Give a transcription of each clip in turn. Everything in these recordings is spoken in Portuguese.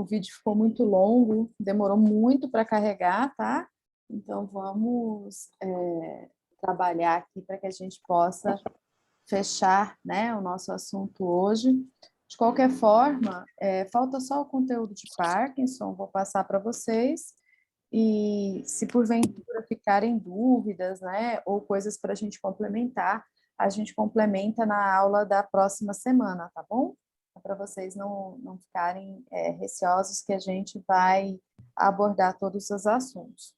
o vídeo ficou muito longo, demorou muito para carregar, tá? Então, vamos trabalhar aqui para que a gente possa fechar, né, o nosso assunto hoje. De qualquer forma, falta só o conteúdo de Parkinson, vou passar para vocês, e se porventura ficarem dúvidas, né, ou coisas para a gente complementar, a gente complementa na aula da próxima semana, tá bom? Para vocês não ficarem receosos que a gente vai abordar todos os assuntos.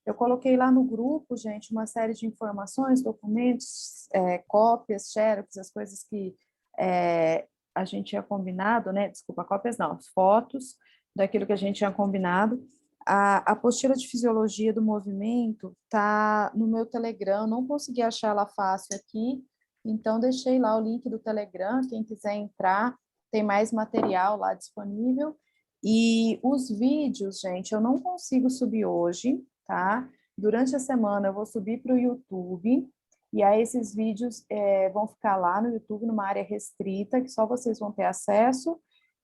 Eu coloquei lá no grupo, gente, uma série de informações, documentos, cópias, xerox, as coisas que a gente tinha combinado, né? Desculpa, cópias não, fotos daquilo que a gente tinha combinado. A apostila de fisiologia do movimento está no meu Telegram, não consegui achar ela fácil aqui, então deixei lá o link do Telegram, quem quiser entrar, tem mais material lá disponível. E os vídeos, gente, eu não consigo subir hoje, tá? Durante a semana eu vou subir para o YouTube, e aí esses vídeos vão ficar lá no YouTube, numa área restrita, que só vocês vão ter acesso,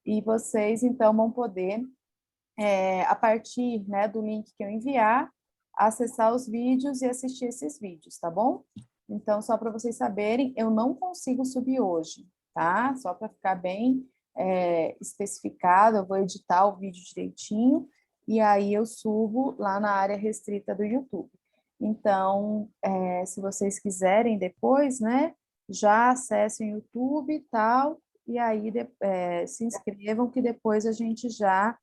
e vocês, então, vão poder, a partir, né, do link que eu enviar, acessar os vídeos e assistir esses vídeos, tá bom? Então, só para vocês saberem, eu não consigo subir hoje, tá? Só para ficar bem especificado, eu vou editar o vídeo direitinho, e aí eu subo lá na área restrita do YouTube. Então, se vocês quiserem depois, né, já acessem o YouTube e tal, e aí se inscrevam, que depois a gente já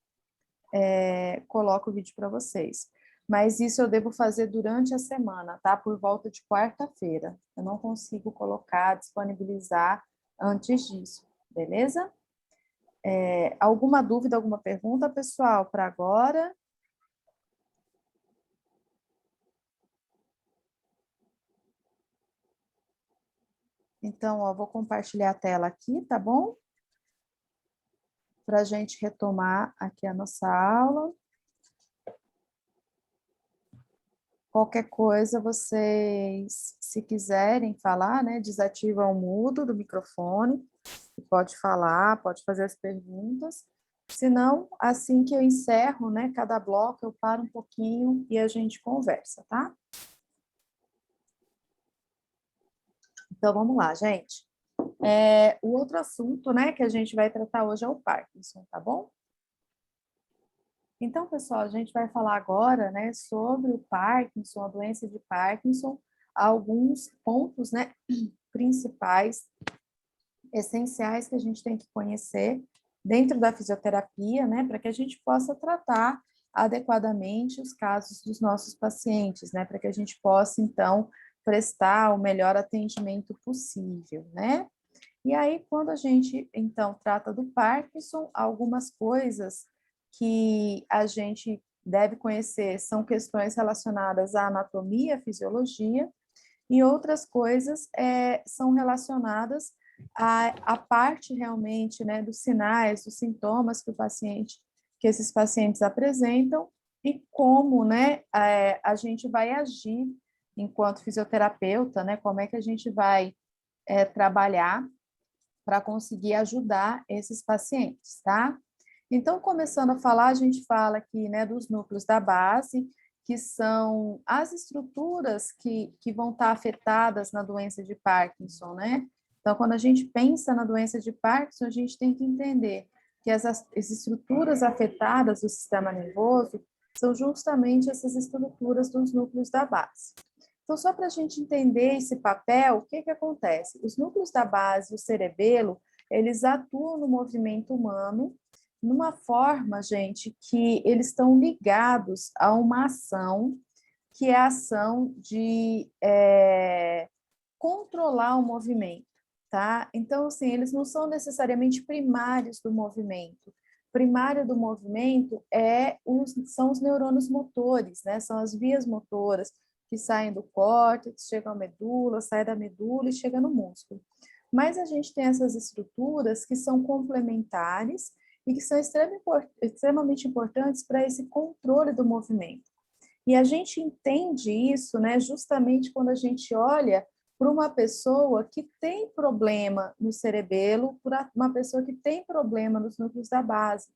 coloca o vídeo para vocês. Mas isso eu devo fazer durante a semana, tá? Por volta de quarta-feira. Eu não consigo colocar, disponibilizar antes disso, beleza? Alguma dúvida, alguma pergunta, pessoal, para agora? Então, ó, vou compartilhar a tela aqui, tá bom? Para a gente retomar aqui a nossa aula. Qualquer coisa, vocês, se quiserem falar, né, desativa o mudo do microfone, pode falar, pode fazer as perguntas. Se não, assim que eu encerro, né, cada bloco, eu paro um pouquinho e a gente conversa, tá? Então, vamos lá, gente. O outro assunto, né, que a gente vai tratar hoje é o Parkinson, tá bom? Então, pessoal, a gente vai falar agora, né, sobre o Parkinson, a doença de Parkinson, alguns pontos, né, principais, essenciais que a gente tem que conhecer dentro da fisioterapia, né, para que a gente possa tratar adequadamente os casos dos nossos pacientes, né, para que a gente possa, então, prestar o melhor atendimento possível, né? E aí, quando a gente, então, trata do Parkinson, algumas coisas que a gente deve conhecer são questões relacionadas à anatomia, fisiologia, e outras coisas são relacionadas à parte realmente, né, dos sinais, dos sintomas que esses pacientes apresentam e como, né, a gente vai agir enquanto fisioterapeuta, né, como é que a gente vai trabalhar para conseguir ajudar esses pacientes, tá? Então, começando a falar, a gente fala aqui, né, dos núcleos da base, que são as estruturas que vão estar afetadas na doença de Parkinson, né? Então, quando a gente pensa na doença de Parkinson, a gente tem que entender que as estruturas afetadas do sistema nervoso são justamente essas estruturas dos núcleos da base. Então, só para a gente entender esse papel, o que acontece? Os núcleos da base, o cerebelo, eles atuam no movimento humano numa forma, gente, que eles estão ligados a uma ação, que é a ação de controlar o movimento, tá? Então, assim, eles não são necessariamente primários do movimento. Primário do movimento são os neurônios motores, né? São as vias motoras que saem do córtex, chegam à medula, saem da medula e chegam no músculo. Mas a gente tem essas estruturas que são complementares e que são extremamente importantes para esse controle do movimento. E a gente entende isso, né, justamente quando a gente olha para uma pessoa que tem problema no cerebelo, para uma pessoa que tem problema nos núcleos da base.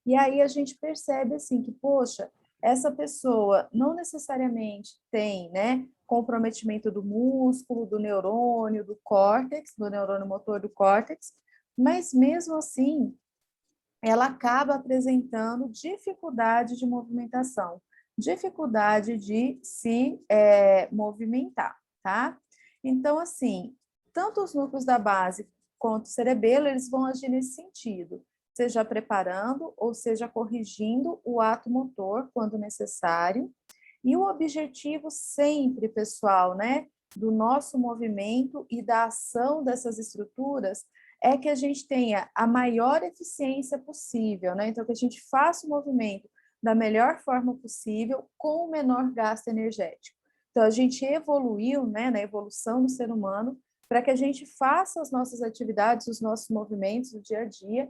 E aí a gente percebe assim que, poxa, essa pessoa não necessariamente tem, né, comprometimento do músculo, do neurônio, do córtex, do neurônio motor do córtex, mas mesmo assim ela acaba apresentando dificuldade de movimentação, dificuldade de se movimentar, tá? Então, assim, tanto os núcleos da base quanto o cerebelo, eles vão agir nesse sentido, seja preparando ou seja corrigindo o ato motor quando necessário. E o objetivo sempre, pessoal, né, do nosso movimento e da ação dessas estruturas é que a gente tenha a maior eficiência possível, né? Então, que a gente faça o movimento da melhor forma possível, com o menor gasto energético. Então, a gente evoluiu, né, na evolução do ser humano, para que a gente faça as nossas atividades, os nossos movimentos do dia a dia,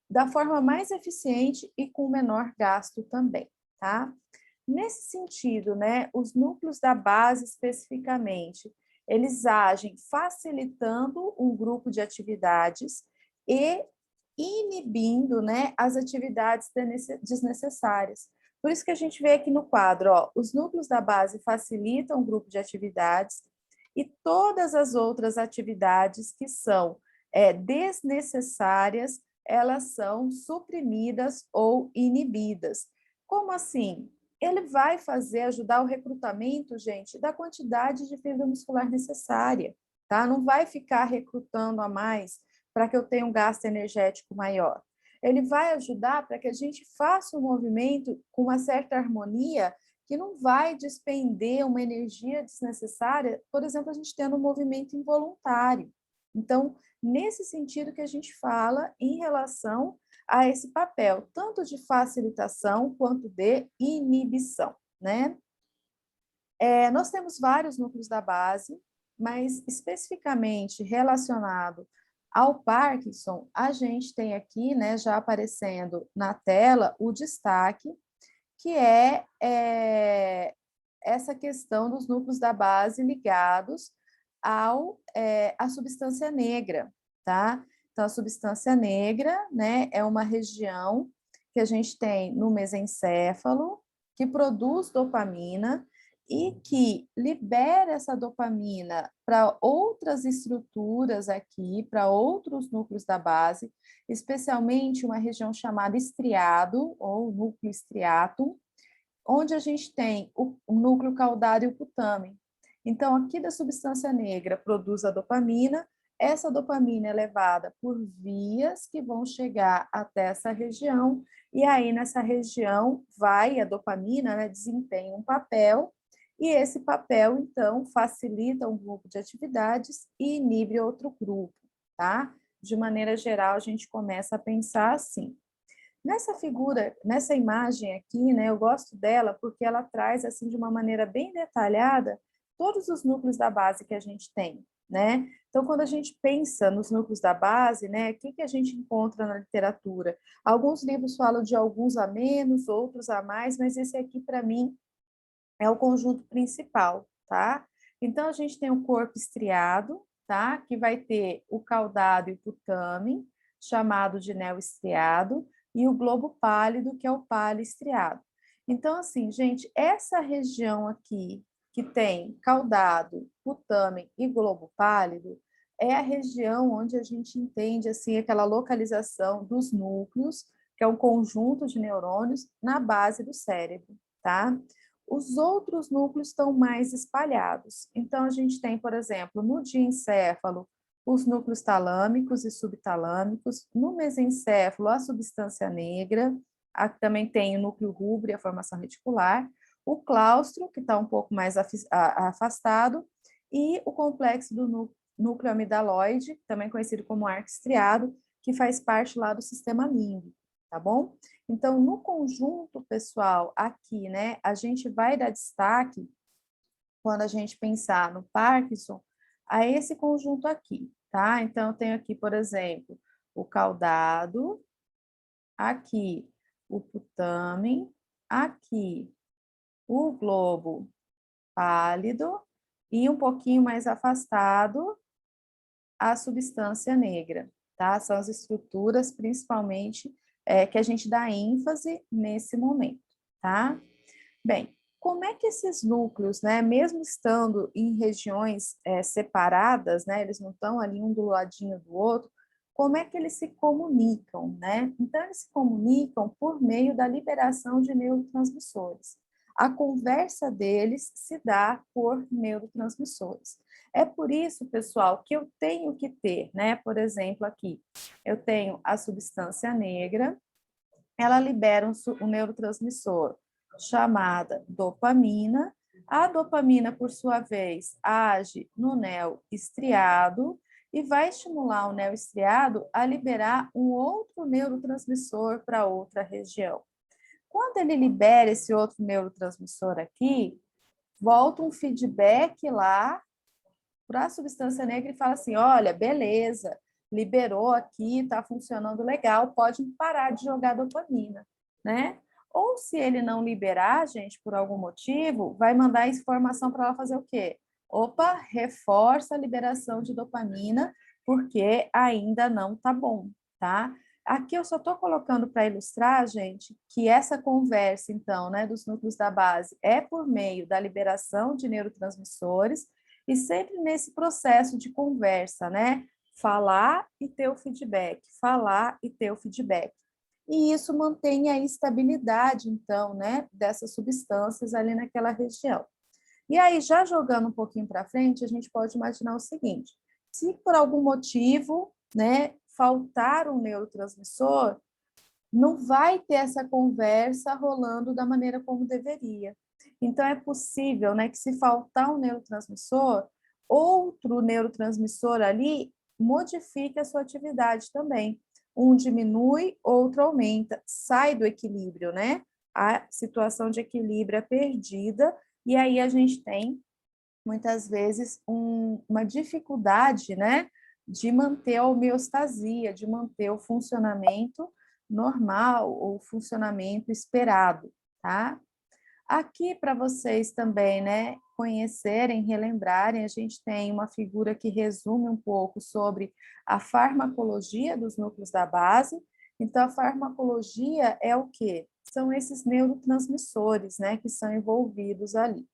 da forma mais eficiente e com o menor gasto também, tá? Nesse sentido, né, os núcleos da base especificamente, eles agem facilitando um grupo de atividades e inibindo, né, as atividades desnecessárias. Por isso que a gente vê aqui no quadro, ó, os núcleos da base facilitam um grupo de atividades e todas as outras atividades que são desnecessárias, elas são suprimidas ou inibidas. Como assim? Ele vai ajudar o recrutamento, gente, da quantidade de fibra muscular necessária, tá? Não vai ficar recrutando a mais para que eu tenha um gasto energético maior. Ele vai ajudar para que a gente faça um movimento com uma certa harmonia que não vai despender uma energia desnecessária, por exemplo, a gente tendo um movimento involuntário. Então, nesse sentido que a gente fala em relação a esse papel, tanto de facilitação quanto de inibição, né? Nós temos vários núcleos da base, mas especificamente relacionado ao Parkinson, a gente tem aqui, né, já aparecendo na tela, o destaque, que essa questão dos núcleos da base ligados à substância negra, tá? Então, a substância negra, né, é uma região que a gente tem no mesencéfalo, que produz dopamina e que libera essa dopamina para outras estruturas aqui, para outros núcleos da base, especialmente uma região chamada estriado, ou núcleo estriatum, onde a gente tem o núcleo caudário e o putamen. Então, aqui da substância negra produz a dopamina, essa dopamina é levada por vias que vão chegar até essa região, e aí nessa região vai a dopamina, né, desempenha um papel, e esse papel, então, facilita um grupo de atividades e inibe outro grupo, tá? De maneira geral, a gente começa a pensar assim. Nessa figura, nessa imagem aqui, né, eu gosto dela porque ela traz, assim, de uma maneira bem detalhada, todos os núcleos da base que a gente tem, né? Então, quando a gente pensa nos núcleos da base, né, o que a gente encontra na literatura? Alguns livros falam de alguns a menos, outros a mais, mas esse aqui, para mim, é o conjunto principal, tá? Então, a gente tem o corpo estriado, tá? Que vai ter o caudado e o putamen, chamado de neo estriado, e o globo pálido, que é o palio-estriado. Então, assim, gente, essa região aqui, que tem caudado, putamen e globo pálido, é a região onde a gente entende, assim, aquela localização dos núcleos, que é um conjunto de neurônios, na base do cérebro, tá? Os outros núcleos estão mais espalhados. Então, a gente tem, por exemplo, no diencéfalo, os núcleos talâmicos e subtalâmicos, no mesencéfalo, a substância negra, também tem o núcleo rúbrio, a formação reticular, o claustro, que está um pouco mais afastado, e o complexo do núcleo amidaloide, também conhecido como arco estriado, que faz parte lá do sistema límbico, tá bom? Então, no conjunto, pessoal, aqui, né, a gente vai dar destaque, quando a gente pensar no Parkinson, a esse conjunto aqui, tá? Então, eu tenho aqui, por exemplo, o caudado, aqui o putamen, aqui o globo pálido e um pouquinho mais afastado a substância negra, tá? São as estruturas, principalmente, que a gente dá ênfase nesse momento, tá? Bem, como é que esses núcleos, né, mesmo estando em regiões separadas, né, eles não estão ali um do ladinho do outro, como é que eles se comunicam, né? Então, eles se comunicam por meio da liberação de neurotransmissores. A conversa deles se dá por neurotransmissores. É por isso, pessoal, que eu tenho que ter, né, por exemplo, aqui, eu tenho a substância negra, ela libera um neurotransmissor chamada dopamina. A dopamina, por sua vez, age no neo estriado e vai estimular o neo estriado a liberar um outro neurotransmissor para outra região. Quando ele libera esse outro neurotransmissor aqui, volta um feedback lá para a substância negra e fala assim, olha, beleza, liberou aqui, está funcionando legal, pode parar de jogar dopamina, né? Ou se ele não liberar, gente, por algum motivo, vai mandar informação para ela fazer o quê? Opa, reforça a liberação de dopamina, porque ainda não está bom, tá? Aqui eu só estou colocando para ilustrar, gente, que essa conversa, então, né, dos núcleos da base é por meio da liberação de neurotransmissores, e sempre nesse processo de conversa, né? Falar e ter o feedback, falar e ter o feedback. E isso mantém a estabilidade, então, né, dessas substâncias ali naquela região. E aí, já jogando um pouquinho para frente, a gente pode imaginar o seguinte: se por algum motivo, né, faltar um neurotransmissor, não vai ter essa conversa rolando da maneira como deveria. Então, é possível, né, que se faltar um neurotransmissor, outro neurotransmissor ali modifique a sua atividade também. Um diminui, outro aumenta, sai do equilíbrio, né? A situação de equilíbrio é perdida, e aí a gente tem, muitas vezes, uma dificuldade, né, de manter a homeostasia, de manter o funcionamento normal ou funcionamento esperado, tá? Aqui para vocês também, né, conhecerem, relembrarem, a gente tem uma figura que resume um pouco sobre a farmacologia dos núcleos da base. Então, a farmacologia é o quê? São esses neurotransmissores, né, que são envolvidos ali.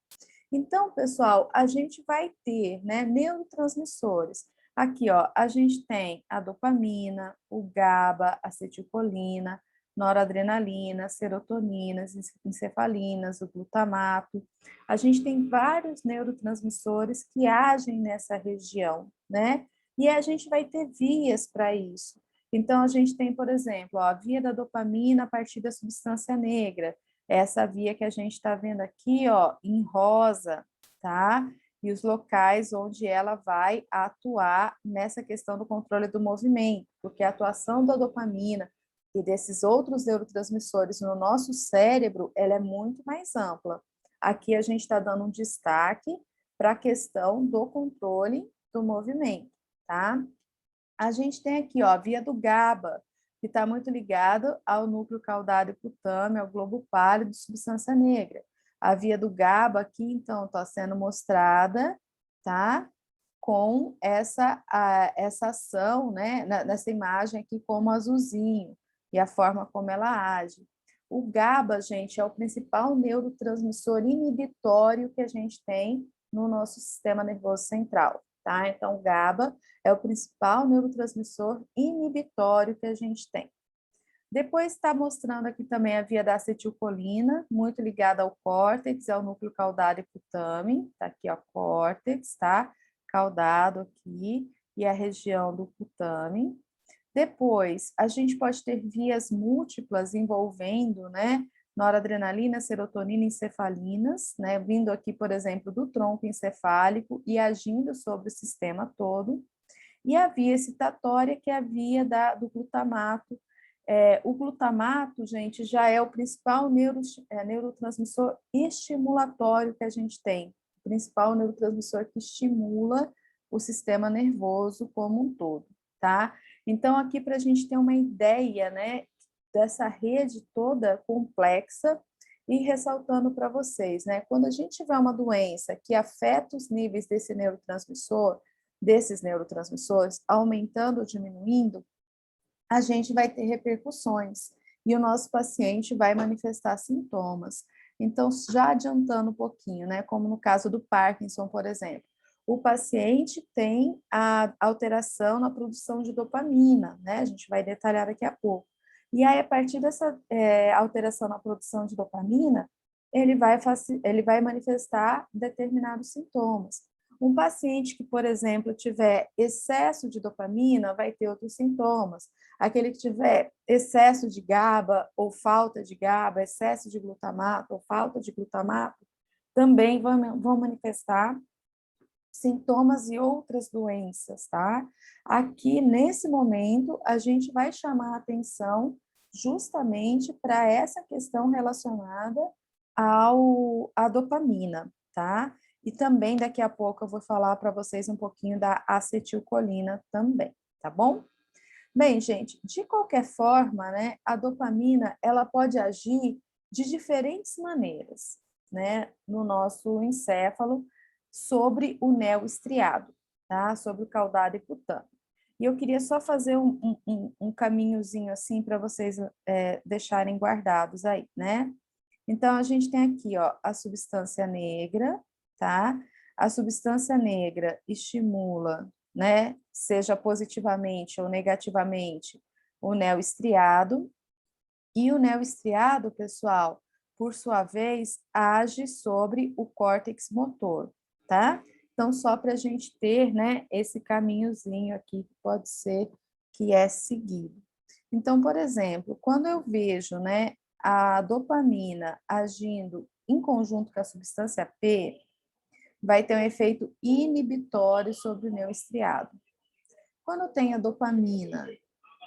Então, pessoal, a gente vai ter, né, neurotransmissores. Aqui, ó, a gente tem a dopamina, o GABA, acetilcolina, noradrenalina, serotoninas, encefalinas, o glutamato. A gente tem vários neurotransmissores que agem nessa região, né? E a gente vai ter vias para isso. Então, a gente tem, por exemplo, ó, a via da dopamina a partir da substância negra, essa via que a gente está vendo aqui, ó, em rosa, tá? E os locais onde ela vai atuar nessa questão do controle do movimento, porque a atuação da dopamina e desses outros neurotransmissores no nosso cérebro, ela é muito mais ampla. Aqui a gente está dando um destaque para a questão do controle do movimento, tá? A gente tem aqui, ó, a via do GABA, que está muito ligado ao núcleo caudado hipotálamo, ao globo pálido, substância negra. A via do GABA aqui, então, está sendo mostrada, tá? Com essa ação, né? Nessa imagem aqui como azulzinho, e a forma como ela age. O GABA, gente, é o principal neurotransmissor inibitório que a gente tem no nosso sistema nervoso central, tá? Então, o GABA é o principal neurotransmissor inibitório que a gente tem. Depois está mostrando aqui também a via da acetilcolina, muito ligada ao córtex, ao núcleo caudado hipotálamo, tá aqui, ó, córtex, tá? Caudado aqui, e a região do putame. Depois, a gente pode ter vias múltiplas envolvendo, né, noradrenalina, serotonina e encefalinas, né, vindo aqui, por exemplo, do tronco encefálico e agindo sobre o sistema todo. E a via excitatória, que é a via do glutamato. O glutamato, gente, já é o principal neurotransmissor estimulatório que a gente tem, o principal neurotransmissor que estimula o sistema nervoso como um todo, tá? Então, aqui para a gente ter uma ideia, né, dessa rede toda complexa, e ressaltando para vocês, né, quando a gente tiver uma doença que afeta os níveis desses neurotransmissores, aumentando ou diminuindo, a gente vai ter repercussões. e o nosso paciente vai manifestar sintomas. Então, já adiantando um pouquinho, né, como no caso do Parkinson, por exemplo, o paciente tem a alteração na produção de dopamina, né? A gente vai detalhar daqui a pouco. E aí, a partir dessa alteração na produção de dopamina, ele vai manifestar determinados sintomas. Um paciente que, por exemplo, tiver excesso de dopamina, vai ter outros sintomas. Aquele que tiver excesso de GABA ou falta de GABA, excesso de glutamato ou falta de glutamato, também vão manifestar sintomas e outras doenças, tá? Aqui, nesse momento, a gente vai chamar a atenção justamente para essa questão relacionada à dopamina, tá? E também daqui a pouco eu vou falar para vocês um pouquinho da acetilcolina também, tá bom? Bem, gente, de qualquer forma, né, a dopamina, ela pode agir de diferentes maneiras, né, no nosso encéfalo sobre o néo estriado, tá? Sobre o caudado e cutâneo. E eu queria só fazer um caminhozinho assim para vocês deixarem guardados aí, né? Então, a gente tem aqui, ó, a substância negra, tá? A substância negra estimula, né, seja positivamente ou negativamente, o néo estriado. E o néo estriado, pessoal, por sua vez, age sobre o córtex motor, tá? Então, só para a gente ter, né, esse caminhozinho aqui que pode ser que é seguido. Então, por exemplo, quando eu vejo, né, a dopamina agindo em conjunto com a substância P, vai ter um efeito inibitório sobre o neoestriado. Quando tem a dopamina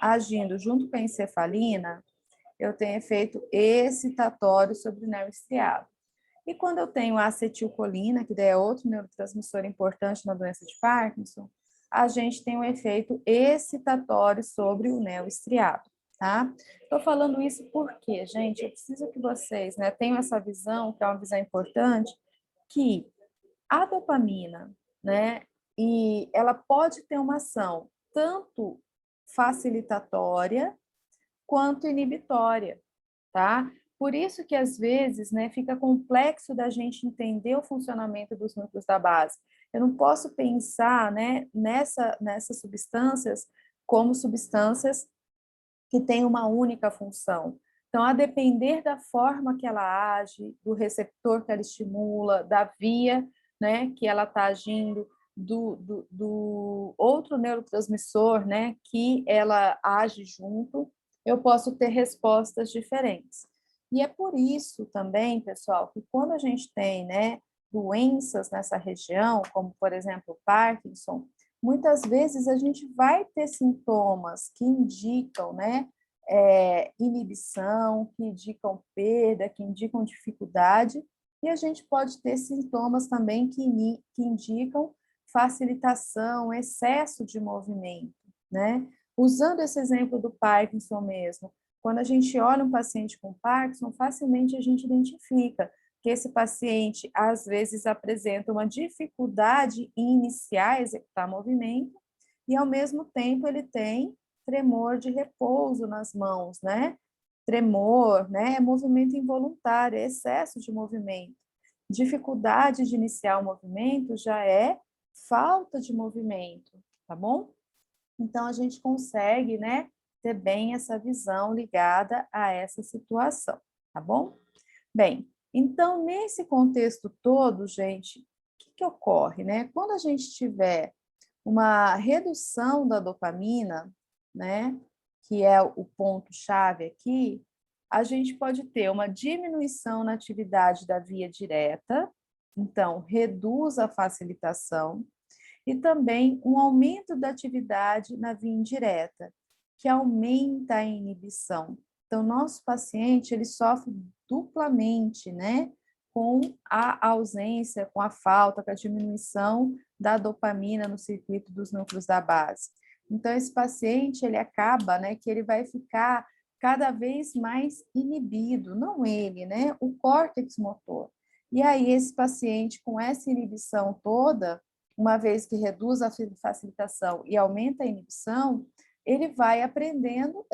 agindo junto com a encefalina, eu tenho efeito excitatório sobre o nervo estriado. E quando eu tenho a acetilcolina, que daí é outro neurotransmissor importante na doença de Parkinson, a gente tem um efeito excitatório sobre o nervo estriado, tá? Estou falando isso porque, gente, eu preciso que vocês, né, tenham essa visão, que é uma visão importante, que a dopamina, né, e ela pode ter uma ação tanto facilitatória quanto inibitória, tá? Por isso que às vezes, né, fica complexo da gente entender o funcionamento dos núcleos da base. Eu não posso pensar, né, nessas substâncias como substâncias que têm uma única função. Então, a depender da forma que ela age, do receptor que ela estimula, da via, né, que ela está agindo, do outro neurotransmissor, né, que ela age junto, eu posso ter respostas diferentes. E é por isso também, pessoal, que quando a gente tem, né, doenças nessa região, como, por exemplo, o Parkinson, muitas vezes a gente vai ter sintomas que indicam, né, inibição, que indicam perda, que indicam dificuldade, e a gente pode ter sintomas também que indicam facilitação, excesso de movimento, né? Usando esse exemplo do Parkinson mesmo, quando a gente olha um paciente com Parkinson, facilmente a gente identifica que esse paciente, às vezes, apresenta uma dificuldade em iniciar a executar movimento e, ao mesmo tempo, ele tem tremor de repouso nas mãos, né? Tremor, né? Movimento involuntário, excesso de movimento. Dificuldade de iniciar o movimento já é falta de movimento, tá bom? Então, a gente consegue, né, ter bem essa visão ligada a essa situação, tá bom? Bem, então, nesse contexto todo, gente, o que ocorre, né? Quando a gente tiver uma redução da dopamina, né, que é o ponto-chave aqui, a gente pode ter uma diminuição na atividade da via direta, então, reduz a facilitação, e também um aumento da atividade na via indireta, que aumenta a inibição. Então, nosso paciente, ele sofre duplamente, né, com a ausência, com a falta, com a diminuição da dopamina no circuito dos núcleos da base. Então, esse paciente, ele acaba, né, que ele vai ficar cada vez mais inibido, não ele, né, o córtex motor. E aí, esse paciente, com essa inibição toda, uma vez que reduz a facilitação e aumenta a inibição, ele vai apresentando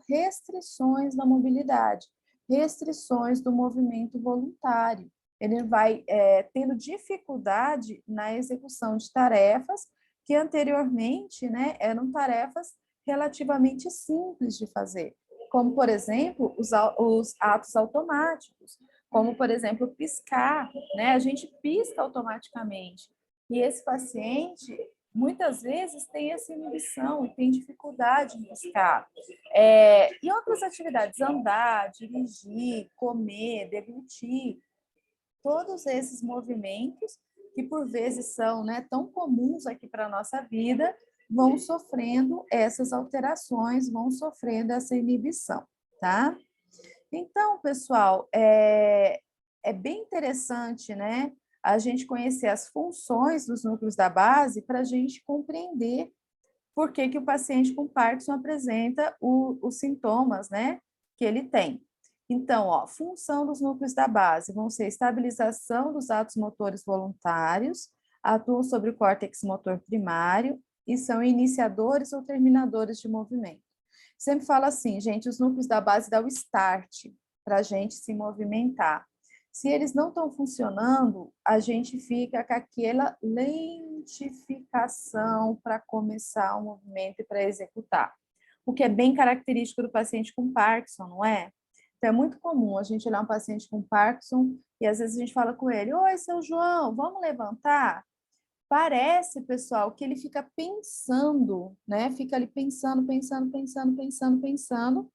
restrições na mobilidade, restrições do movimento voluntário. Ele vai tendo dificuldade na execução de tarefas que anteriormente, né, eram tarefas relativamente simples de fazer, como, por exemplo, os atos automáticos, como, por exemplo, piscar, né? A gente pisca automaticamente. E esse paciente, muitas vezes, tem essa inibição e tem dificuldade em piscar. E outras atividades, andar, dirigir, comer, deglutir, todos esses movimentos que por vezes são, né, tão comuns aqui para a nossa vida, vão sofrendo essas alterações, vão sofrendo essa inibição, tá? Então, pessoal, é bem interessante, né, a gente conhecer as funções dos núcleos da base para a gente compreender por que que o paciente com Parkinson apresenta os sintomas, né, que ele tem. Então, ó, função dos núcleos da base vão ser estabilização dos atos motores voluntários, atuam sobre o córtex motor primário e são iniciadores ou terminadores de movimento. Sempre falo assim, gente, os núcleos da base dão o start para a gente se movimentar. Se eles não estão funcionando, a gente fica com aquela lentificação para começar o movimento e para executar. O que é bem característico do paciente com Parkinson, não é? Então, é muito comum a gente olhar um paciente com Parkinson e às vezes a gente fala com ele: oi, seu João, vamos levantar? Parece, pessoal, que ele fica pensando, né? Fica ali pensando, pensando.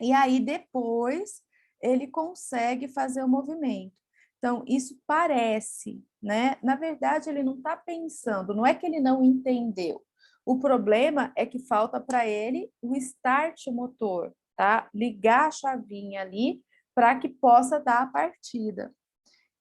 E aí, depois, ele consegue fazer o movimento. Então, isso parece, né? Na verdade, ele não está pensando, não é que ele não entendeu. O problema é que falta para ele o start motor, tá? Ligar a chavinha ali para que possa dar a partida.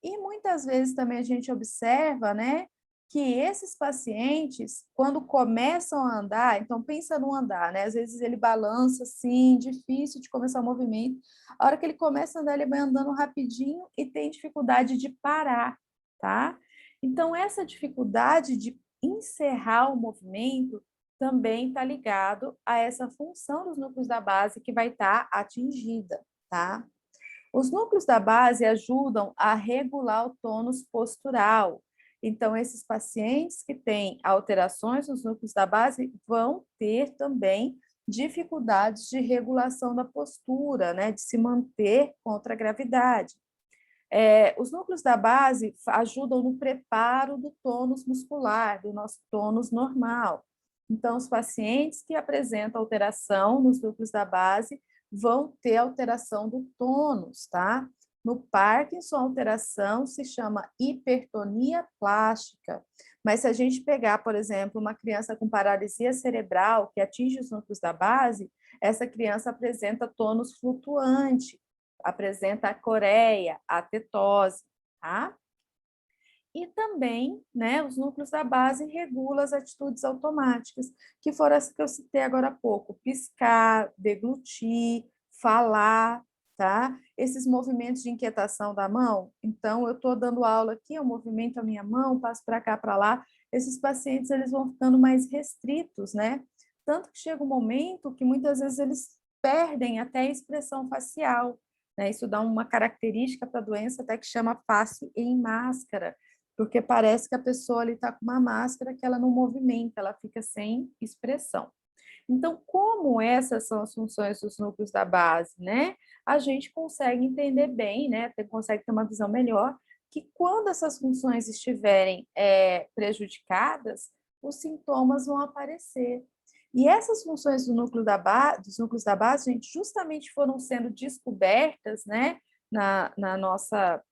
E muitas vezes também a gente observa, né, que esses pacientes, quando começam a andar, então pensa no andar, né? Às vezes ele balança assim, difícil de começar o movimento. A hora que ele começa a andar, ele vai andando rapidinho e tem dificuldade de parar, tá? Então, essa dificuldade de encerrar o movimento também está ligado a essa função dos núcleos da base que vai estar atingida, tá? Os núcleos da base ajudam a regular o tônus postural. Então, esses pacientes que têm alterações nos núcleos da base vão ter também dificuldades de regulação da postura, né, de se manter contra a gravidade. Os núcleos da base ajudam no preparo do tônus muscular, do nosso tônus normal. Então, os pacientes que apresentam alteração nos núcleos da base vão ter alteração do tônus, tá? No Parkinson, a alteração se chama hipertonia plástica. Mas se a gente pegar, por exemplo, uma criança com paralisia cerebral que atinge os núcleos da base, essa criança apresenta tônus flutuante, apresenta a coreia, a tetose, tá? E também, né, os núcleos da base regulam as atitudes automáticas, que foram as que eu citei agora há pouco: piscar, deglutir, falar, tá? Esses movimentos de inquietação da mão. Então, eu estou dando aula aqui, eu movimento a minha mão, passo para cá, para lá. Esses pacientes, eles vão ficando mais restritos, né? Tanto que chega um momento que muitas vezes eles perdem até a expressão facial, né? Isso dá uma característica para a doença até que chama face em máscara, porque parece que a pessoa ali está com uma máscara que ela não movimenta, ela fica sem expressão. Então, como essas são as funções dos núcleos da base, né? A gente consegue entender bem, né? Consegue ter uma visão melhor, que quando essas funções estiverem prejudicadas, os sintomas vão aparecer. E essas funções do dos núcleos da base, gente, justamente foram sendo descobertas, né? Na nossa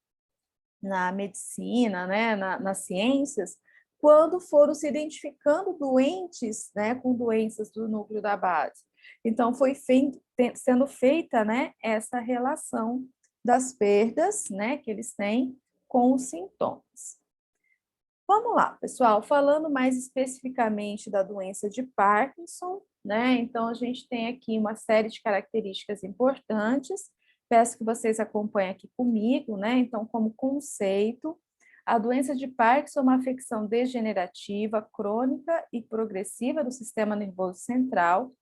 na medicina, né, nas ciências, quando foram se identificando doentes, né, com doenças do núcleo da base. Então, foi sendo feita, né, essa relação das perdas, né, que eles têm com os sintomas. Vamos lá, pessoal, falando mais especificamente da doença de Parkinson, né? Então, a gente tem aqui uma série de características importantes. Peço que vocês acompanhem aqui comigo, né? Então, como conceito, A doença de Parkinson é uma afecção degenerativa, crônica e progressiva do sistema nervoso central,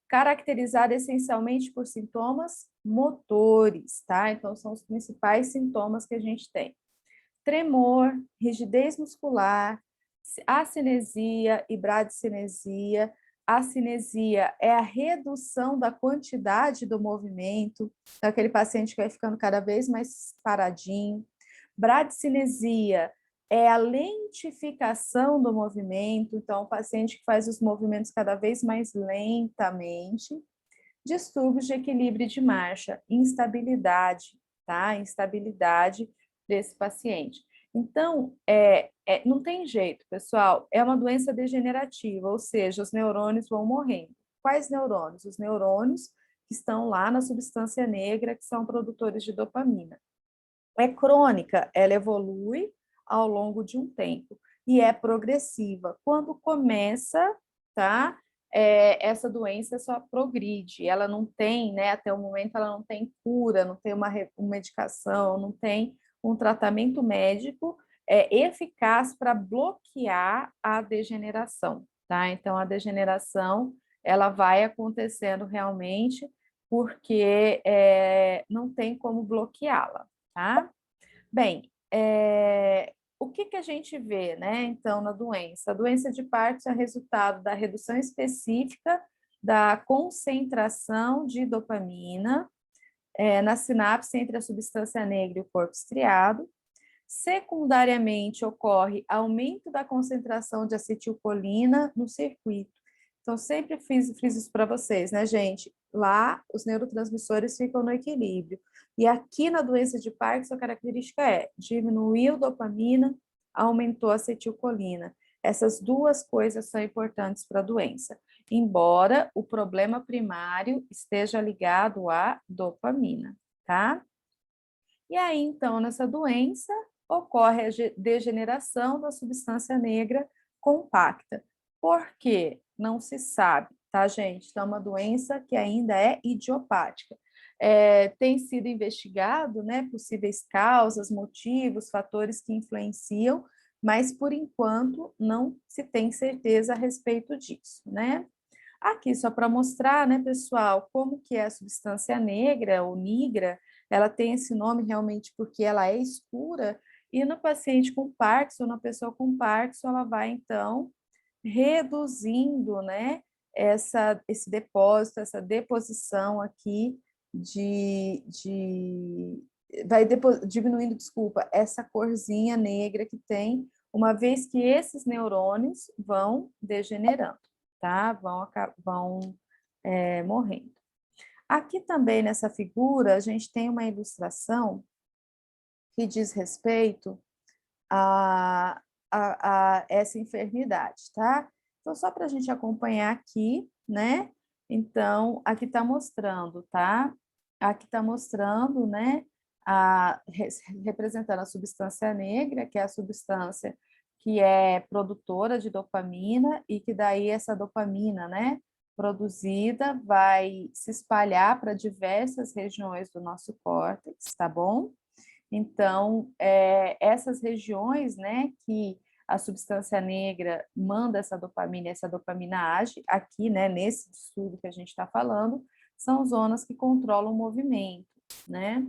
caracterizada essencialmente por sintomas motores, tá? Então, são os principais sintomas que a gente tem. Tremor, rigidez muscular, acinesia e bradicinesia. A cinesia é a redução da quantidade do movimento, então aquele paciente que vai ficando cada vez mais paradinho. Bradicinesia é a lentificação do movimento, então o paciente que faz os movimentos cada vez mais lentamente. Distúrbios de equilíbrio de marcha, instabilidade, tá? Instabilidade desse paciente. Então, não tem jeito, pessoal, é uma doença degenerativa, ou seja, os neurônios vão morrendo. Quais neurônios? Os neurônios que estão lá na substância negra, que são produtores de dopamina. É crônica, ela evolui ao longo de um tempo e é progressiva. Quando começa, tá? Essa doença só progride, ela não tem, né? Até o momento, ela não tem cura, não tem uma medicação, não tem um tratamento médico eficaz para bloquear a degeneração, tá? Então, a degeneração, ela vai acontecendo realmente porque não tem como bloqueá-la, tá? Bem, o que a gente vê, né, então, na doença? A doença de Parkinson é resultado da redução específica da concentração de dopamina na sinapse entre a substância negra e o corpo estriado. Secundariamente, ocorre aumento da concentração de acetilcolina no circuito. Então, sempre friso isso para vocês, né, gente? Lá, os neurotransmissores ficam no equilíbrio. E aqui na doença de Parkinson, a característica é diminuiu dopamina, aumentou a acetilcolina. Essas duas coisas são importantes para a doença, embora o problema primário esteja ligado à dopamina, tá? E aí, então, nessa doença, ocorre a degeneração da substância negra compacta. Por quê? Não se sabe, tá, gente? Então, é uma doença que ainda é idiopática. Tem sido investigado, né, possíveis causas, motivos, fatores que influenciam, mas, por enquanto, não se tem certeza a respeito disso, né? Aqui, só para mostrar, né, pessoal, como que é a substância negra ou nigra, ela tem esse nome realmente porque ela é escura, e no paciente com Parkinson, na pessoa com Parkinson, ela vai, então, reduzindo, né, esse depósito, essa deposição aqui vai diminuindo, desculpa, essa corzinha negra que tem, uma vez que esses neurônios vão degenerando, tá? Vão morrendo. Aqui também nessa figura, a gente tem uma ilustração que diz respeito a essa enfermidade, tá? Então, só para a gente acompanhar aqui, né? Então, aqui está mostrando, tá? Aqui está mostrando, né? Representando a substância negra, que é a substância que é produtora de dopamina e que daí essa dopamina, né? Produzida vai se espalhar para diversas regiões do nosso córtex, tá bom? Então, essas regiões, né, que a substância negra manda essa dopamina age, aqui, né, nesse estudo que a gente está falando, são zonas que controlam o movimento, né?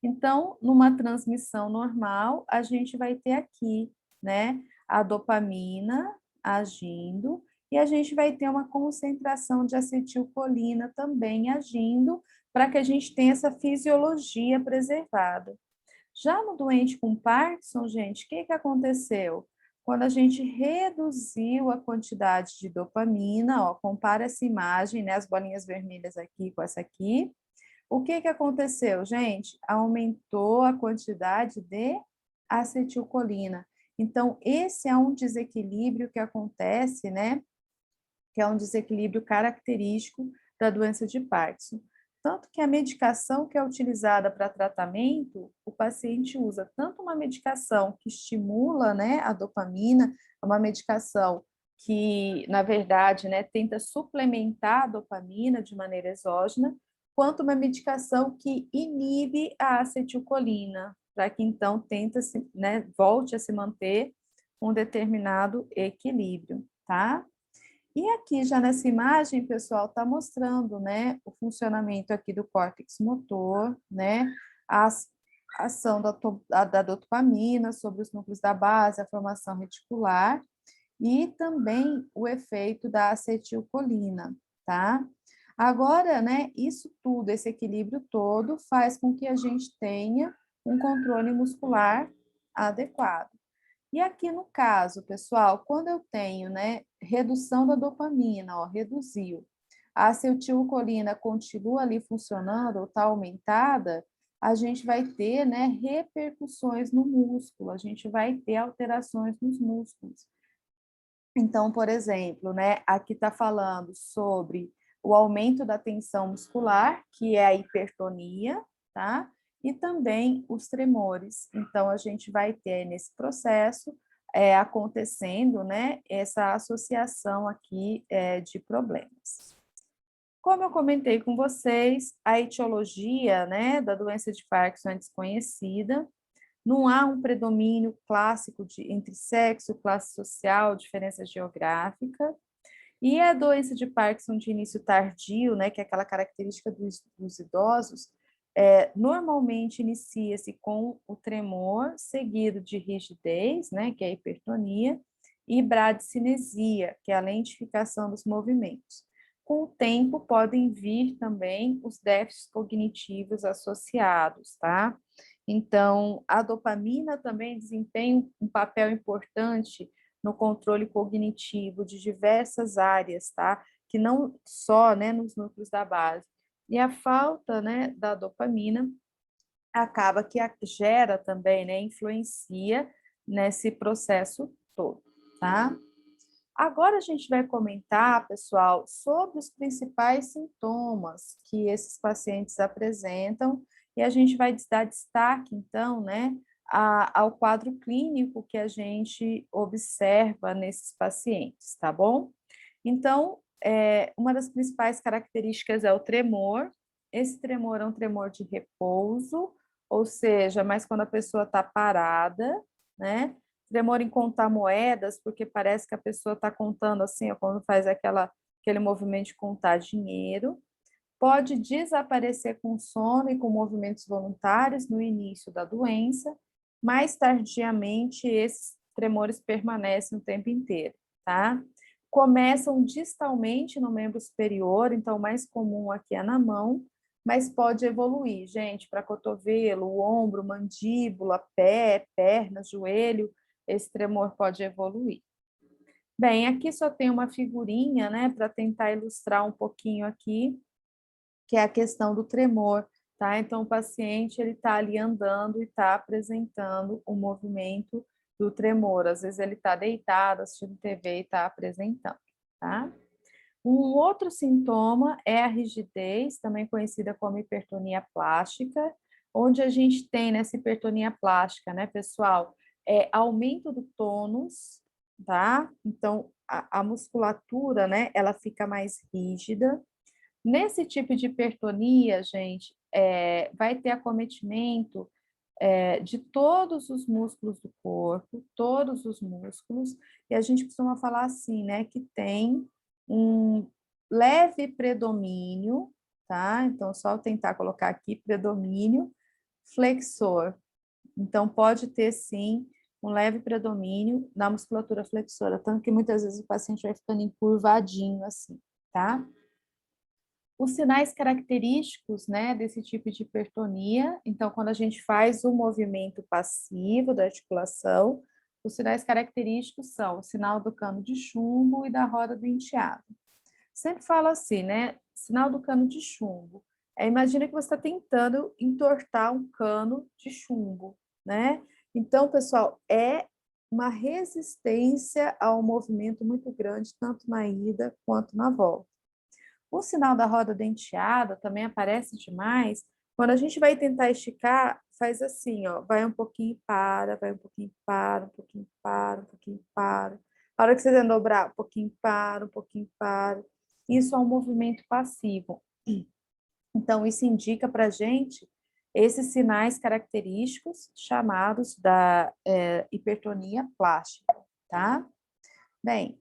Então, numa transmissão normal, a gente vai ter aqui, né, a dopamina agindo, e a gente vai ter uma concentração de acetilcolina também agindo, para que a gente tenha essa fisiologia preservada. Já no doente com Parkinson, gente, o que aconteceu? Quando a gente reduziu a quantidade de dopamina, ó, compara essa imagem, né, as bolinhas vermelhas aqui com essa aqui, o que aconteceu, gente? Aumentou a quantidade de acetilcolina. Então, esse é um desequilíbrio que acontece, né, que é um desequilíbrio característico da doença de Parkinson. Tanto que a medicação que é utilizada para tratamento, o paciente usa tanto uma medicação que estimula, né, a dopamina, uma medicação que, na verdade, né, tenta suplementar a dopamina de maneira exógena, quanto uma medicação que inibe a acetilcolina, para que então tenta-se, né, volte a se manter um determinado equilíbrio, tá? E aqui já nessa imagem, pessoal, está mostrando, né, o funcionamento aqui do córtex motor, né, a ação da dopamina sobre os núcleos da base, a formação reticular, e também o efeito da acetilcolina, tá? Agora, né, isso tudo, esse equilíbrio todo, faz com que a gente tenha um controle muscular adequado. E aqui no caso, pessoal, quando eu tenho, né, redução da dopamina, ó, reduziu, a acetilcolina continua ali funcionando ou está aumentada, a gente vai ter, né, repercussões no músculo, a gente vai ter alterações nos músculos. Então, por exemplo, né, aqui está falando sobre o aumento da tensão muscular, que é a hipertonia, tá? E também os tremores. Então, a gente vai ter nesse processo acontecendo, né, essa associação aqui de problemas. Como eu comentei com vocês, a etiologia, né, da doença de Parkinson é desconhecida, não há um predomínio clássico entre sexo, classe social, diferença geográfica. E a doença de Parkinson de início tardio, né, que é aquela característica dos idosos, normalmente inicia-se com o tremor, seguido de rigidez, né, que é a hipertonia, e bradicinesia, que é a lentificação dos movimentos. Com o tempo, podem vir também os déficits cognitivos associados, tá? Então, a dopamina também desempenha um papel importante no controle cognitivo de diversas áreas, tá? Que não só, né, nos núcleos da base. E a falta, né, da dopamina acaba que gera também, né, influencia nesse processo todo, tá? Agora a gente vai comentar, pessoal, sobre os principais sintomas que esses pacientes apresentam e a gente vai dar destaque, então, né, ao quadro clínico que a gente observa nesses pacientes, tá bom? Então, uma das principais características é o tremor. Esse tremor é um tremor de repouso, ou seja, mais quando a pessoa está parada, né? Tremor em contar moedas, porque parece que a pessoa está contando assim, ó, quando faz aquele movimento de contar dinheiro. Pode desaparecer com sono e com movimentos voluntários no início da doença, mais tardiamente esses tremores permanecem o tempo inteiro, tá? Começam distalmente no membro superior, então o mais comum aqui é na mão, mas pode evoluir, gente, para cotovelo, ombro, mandíbula, pé, perna, joelho, esse tremor pode evoluir. Bem, aqui só tem uma figurinha, né, para tentar ilustrar um pouquinho aqui, que é a questão do tremor, tá? Então, o paciente, ele está ali andando e está apresentando o movimento do tremor. Às vezes, ele está deitado, assistindo TV e está apresentando, tá? Um outro sintoma é a rigidez, também conhecida como hipertonia plástica, onde a gente tem nessa hipertonia plástica, né, pessoal, aumento do tônus, tá? Então, a musculatura, né, ela fica mais rígida. Nesse tipo de hipertonia, gente, vai ter acometimento de todos os músculos do corpo, todos os músculos, e a gente costuma falar assim, né, que tem um leve predomínio, tá? Então, só tentar colocar aqui predomínio flexor. Então, pode ter, sim, um leve predomínio na musculatura flexora, tanto que muitas vezes o paciente vai ficando encurvadinho assim, tá? Os sinais característicos, né, desse tipo de hipertonia, então, quando a gente faz o movimento passivo da articulação, os sinais característicos são o sinal do cano de chumbo e da roda do enteado. Sempre falo assim, né, sinal do cano de chumbo. Imagina que você está tentando entortar um cano de chumbo, né? Então, pessoal, é uma resistência ao movimento muito grande, tanto na ida quanto na volta. O sinal da roda denteada também aparece demais. Quando a gente vai tentar esticar, faz assim, ó, vai um pouquinho para, vai um pouquinho para, um pouquinho para, um pouquinho para. A hora que você dobrar, um pouquinho para, um pouquinho para. Isso é um movimento passivo. Então, isso indica para a gente esses sinais característicos chamados da hipertonia plástica, tá? Bem,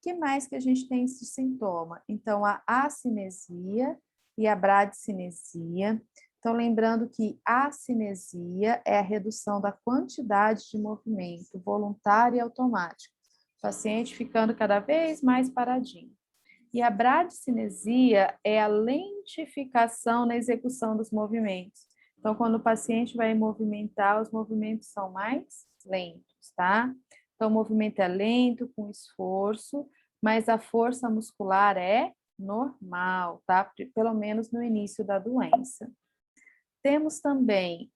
que mais que a gente tem esse sintoma? Então, a acinesia e a bradicinesia. Então, lembrando que a acinesia é a redução da quantidade de movimento voluntário e automático, o paciente ficando cada vez mais paradinho. E a bradicinesia é a lentificação na execução dos movimentos. Então, quando o paciente vai movimentar, os movimentos são mais lentos, tá? Então, o movimento é lento, com esforço, mas a força muscular é normal, tá? Pelo menos no início da doença. Temos também,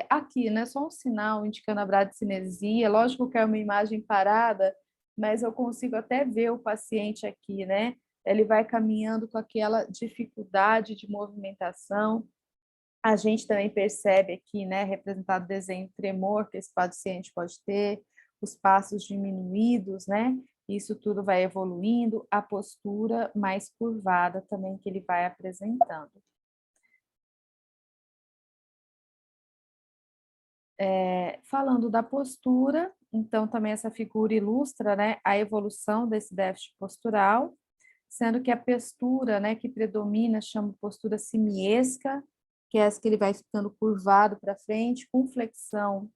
aqui, né, só um sinal indicando a bradicinesia, lógico que é uma imagem parada, mas eu consigo até ver o paciente aqui, né? Ele vai caminhando com aquela dificuldade de movimentação. A gente também percebe aqui, né, representado o desenho tremor que esse paciente pode ter, os passos diminuídos, né? Isso tudo vai evoluindo, a postura mais curvada também que ele vai apresentando. Falando da postura, então também essa figura ilustra, né, a evolução desse déficit postural, sendo que a postura, né, que predomina chama postura simiesca, que é essa que ele vai ficando curvado para frente, com flexão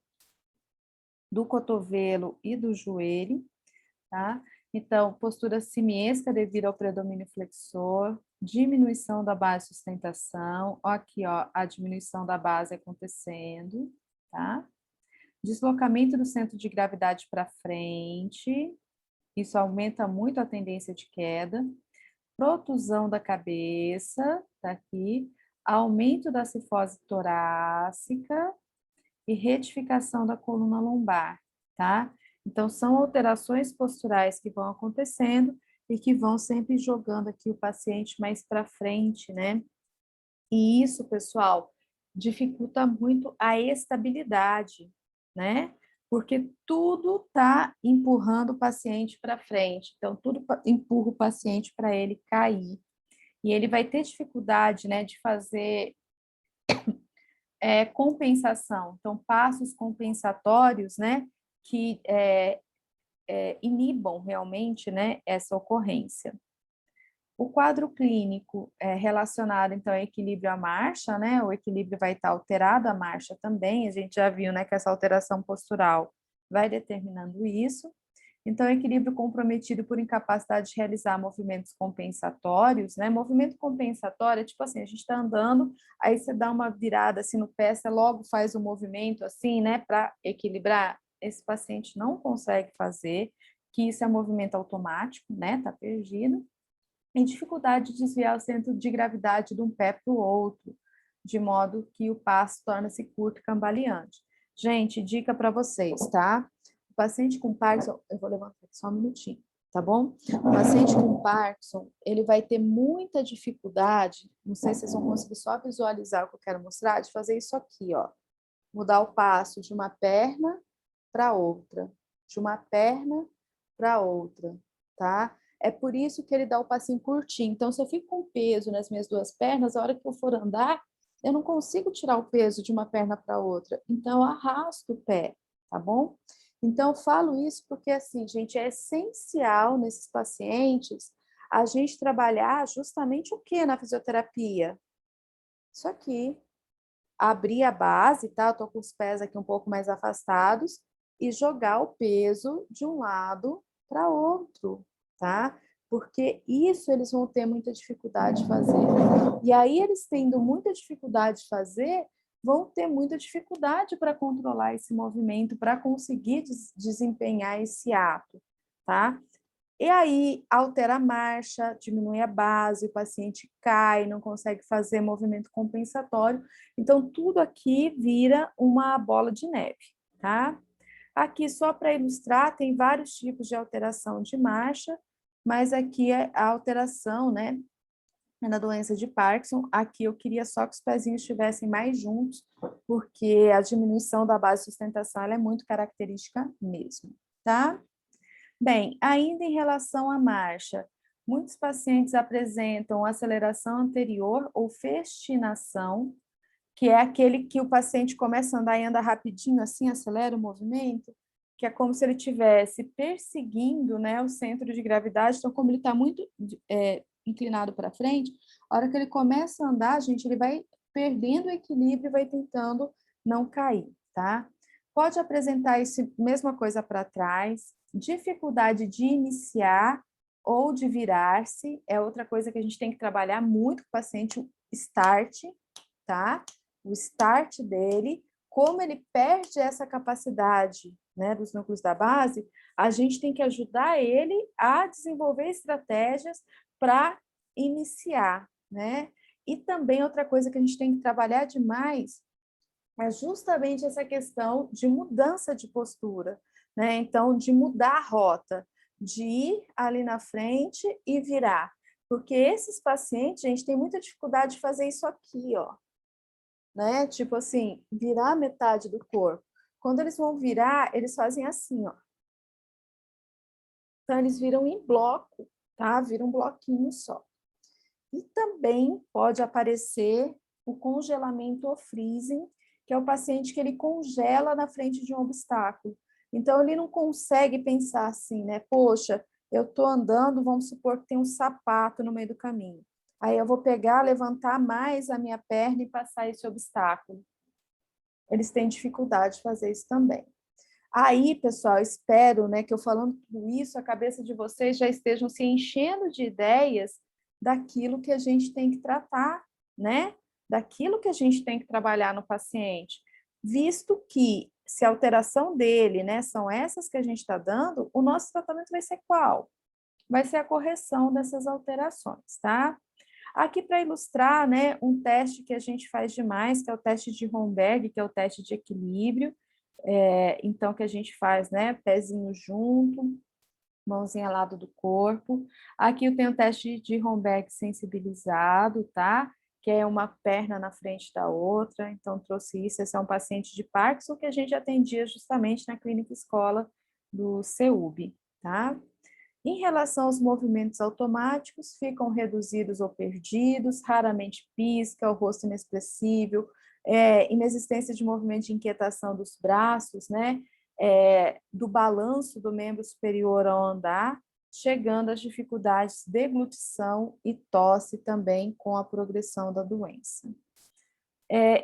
do cotovelo e do joelho, tá? Então, postura simiesca devido ao predomínio flexor, diminuição da base de sustentação, ó, aqui, ó, a diminuição da base acontecendo, tá? Deslocamento do centro de gravidade para frente, isso aumenta muito a tendência de queda. Protusão da cabeça, tá aqui, aumento da cifose torácica e retificação da coluna lombar, tá? Então, são alterações posturais que vão acontecendo e que vão sempre jogando aqui o paciente mais para frente, né? E isso, pessoal, dificulta muito a estabilidade, né? Porque tudo está empurrando o paciente para frente, então tudo empurra o paciente para ele cair. E ele vai ter dificuldade, né, de fazer compensação, então passos compensatórios, né, que inibam realmente, né, essa ocorrência. O quadro clínico é relacionado, então, ao equilíbrio à marcha, né? O equilíbrio vai estar alterado, a marcha também, a gente já viu, né, que essa alteração postural vai determinando isso. Então, equilíbrio comprometido por incapacidade de realizar movimentos compensatórios, né? Movimento compensatório é tipo assim, a gente está andando, aí você dá uma virada assim no pé, você logo faz o movimento assim, né, para equilibrar. Esse paciente não consegue fazer, que isso é movimento automático, né? Tá perdido. E dificuldade de desviar o centro de gravidade de um pé para o outro, de modo que o passo torna-se curto e cambaleante. Gente, dica para vocês, tá? O paciente com Parkinson, eu vou levantar aqui só um minutinho, tá bom? O paciente com Parkinson, ele vai ter muita dificuldade, não sei se vocês vão conseguir só visualizar o que eu quero mostrar, de fazer isso aqui, ó. Mudar o passo de uma perna para outra, de uma perna para outra, tá? É por isso que ele dá o passinho curtinho. Então, se eu fico com peso nas minhas duas pernas, a hora que eu for andar, eu não consigo tirar o peso de uma perna para outra. Então, eu arrasto o pé, tá bom? Então, eu falo isso porque, assim, gente, é essencial nesses pacientes a gente trabalhar justamente o que na fisioterapia? Isso aqui. Abrir a base, tá? Eu tô com os pés aqui um pouco mais afastados e jogar o peso de um lado para outro, tá? Porque isso eles vão ter muita dificuldade de fazer. E aí, eles tendo muita dificuldade de fazer, vão ter muita dificuldade para controlar esse movimento, para conseguir desempenhar esse ato, tá? E aí, altera a marcha, diminui a base, o paciente cai, não consegue fazer movimento compensatório. Então, tudo aqui vira uma bola de neve, tá? Aqui, só para ilustrar, tem vários tipos de alteração de marcha, mas aqui é a alteração, né, na doença de Parkinson. Aqui eu queria só que os pezinhos estivessem mais juntos, porque a diminuição da base de sustentação ela é muito característica mesmo, tá? Bem, ainda em relação à marcha, muitos pacientes apresentam aceleração anterior ou festinação, que é aquele que o paciente começa a andar e anda rapidinho, assim, acelera o movimento, que é como se ele estivesse perseguindo, né, o centro de gravidade. Então, como ele está muito inclinado para frente, a hora que ele começa a andar, gente, ele vai perdendo o equilíbrio e vai tentando não cair, tá? Pode apresentar isso, mesma coisa para trás, dificuldade de iniciar ou de virar-se, é outra coisa que a gente tem que trabalhar muito com o paciente, o start, tá? O start dele, como ele perde essa capacidade, né, dos núcleos da base, a gente tem que ajudar ele a desenvolver estratégias para iniciar, né? E também outra coisa que a gente tem que trabalhar demais é justamente essa questão de mudança de postura, né? Então, de mudar a rota, de ir ali na frente e virar. Porque esses pacientes, gente, tem muita dificuldade de fazer isso aqui, ó, né? Tipo assim, virar metade do corpo. Quando eles vão virar, eles fazem assim, ó. Então, eles viram em bloco, tá? Viram um bloquinho só. E também pode aparecer o congelamento ou freezing, que é o paciente que ele congela na frente de um obstáculo. Então, ele não consegue pensar assim, né? Poxa, eu estou andando, vamos supor que tem um sapato no meio do caminho. Aí eu vou pegar, levantar mais a minha perna e passar esse obstáculo. Eles têm dificuldade de fazer isso também. Aí, pessoal, espero, né, que eu falando tudo isso, a cabeça de vocês já estejam se enchendo de ideias daquilo que a gente tem que tratar, né? Daquilo que a gente tem que trabalhar no paciente, visto que se a alteração dele, né, são essas que a gente está dando, o nosso tratamento vai ser qual? Vai ser a correção dessas alterações, tá? Aqui para ilustrar, né, um teste que a gente faz demais, que é o teste de Romberg, que é o teste de equilíbrio. Então, que a gente faz, né, pezinho junto, mãozinha ao lado do corpo. Aqui eu tenho o teste de Romberg sensibilizado, tá? Que é uma perna na frente da outra. Então, trouxe isso. Esse é um paciente de Parkinson que a gente atendia justamente na clínica escola do CEUB, tá? Em relação aos movimentos automáticos, ficam reduzidos ou perdidos, raramente pisca, o rosto inexpressível, inexistência de movimento de inquietação dos braços, né? Do balanço do membro superior ao andar, chegando às dificuldades de deglutição e tosse também com a progressão da doença.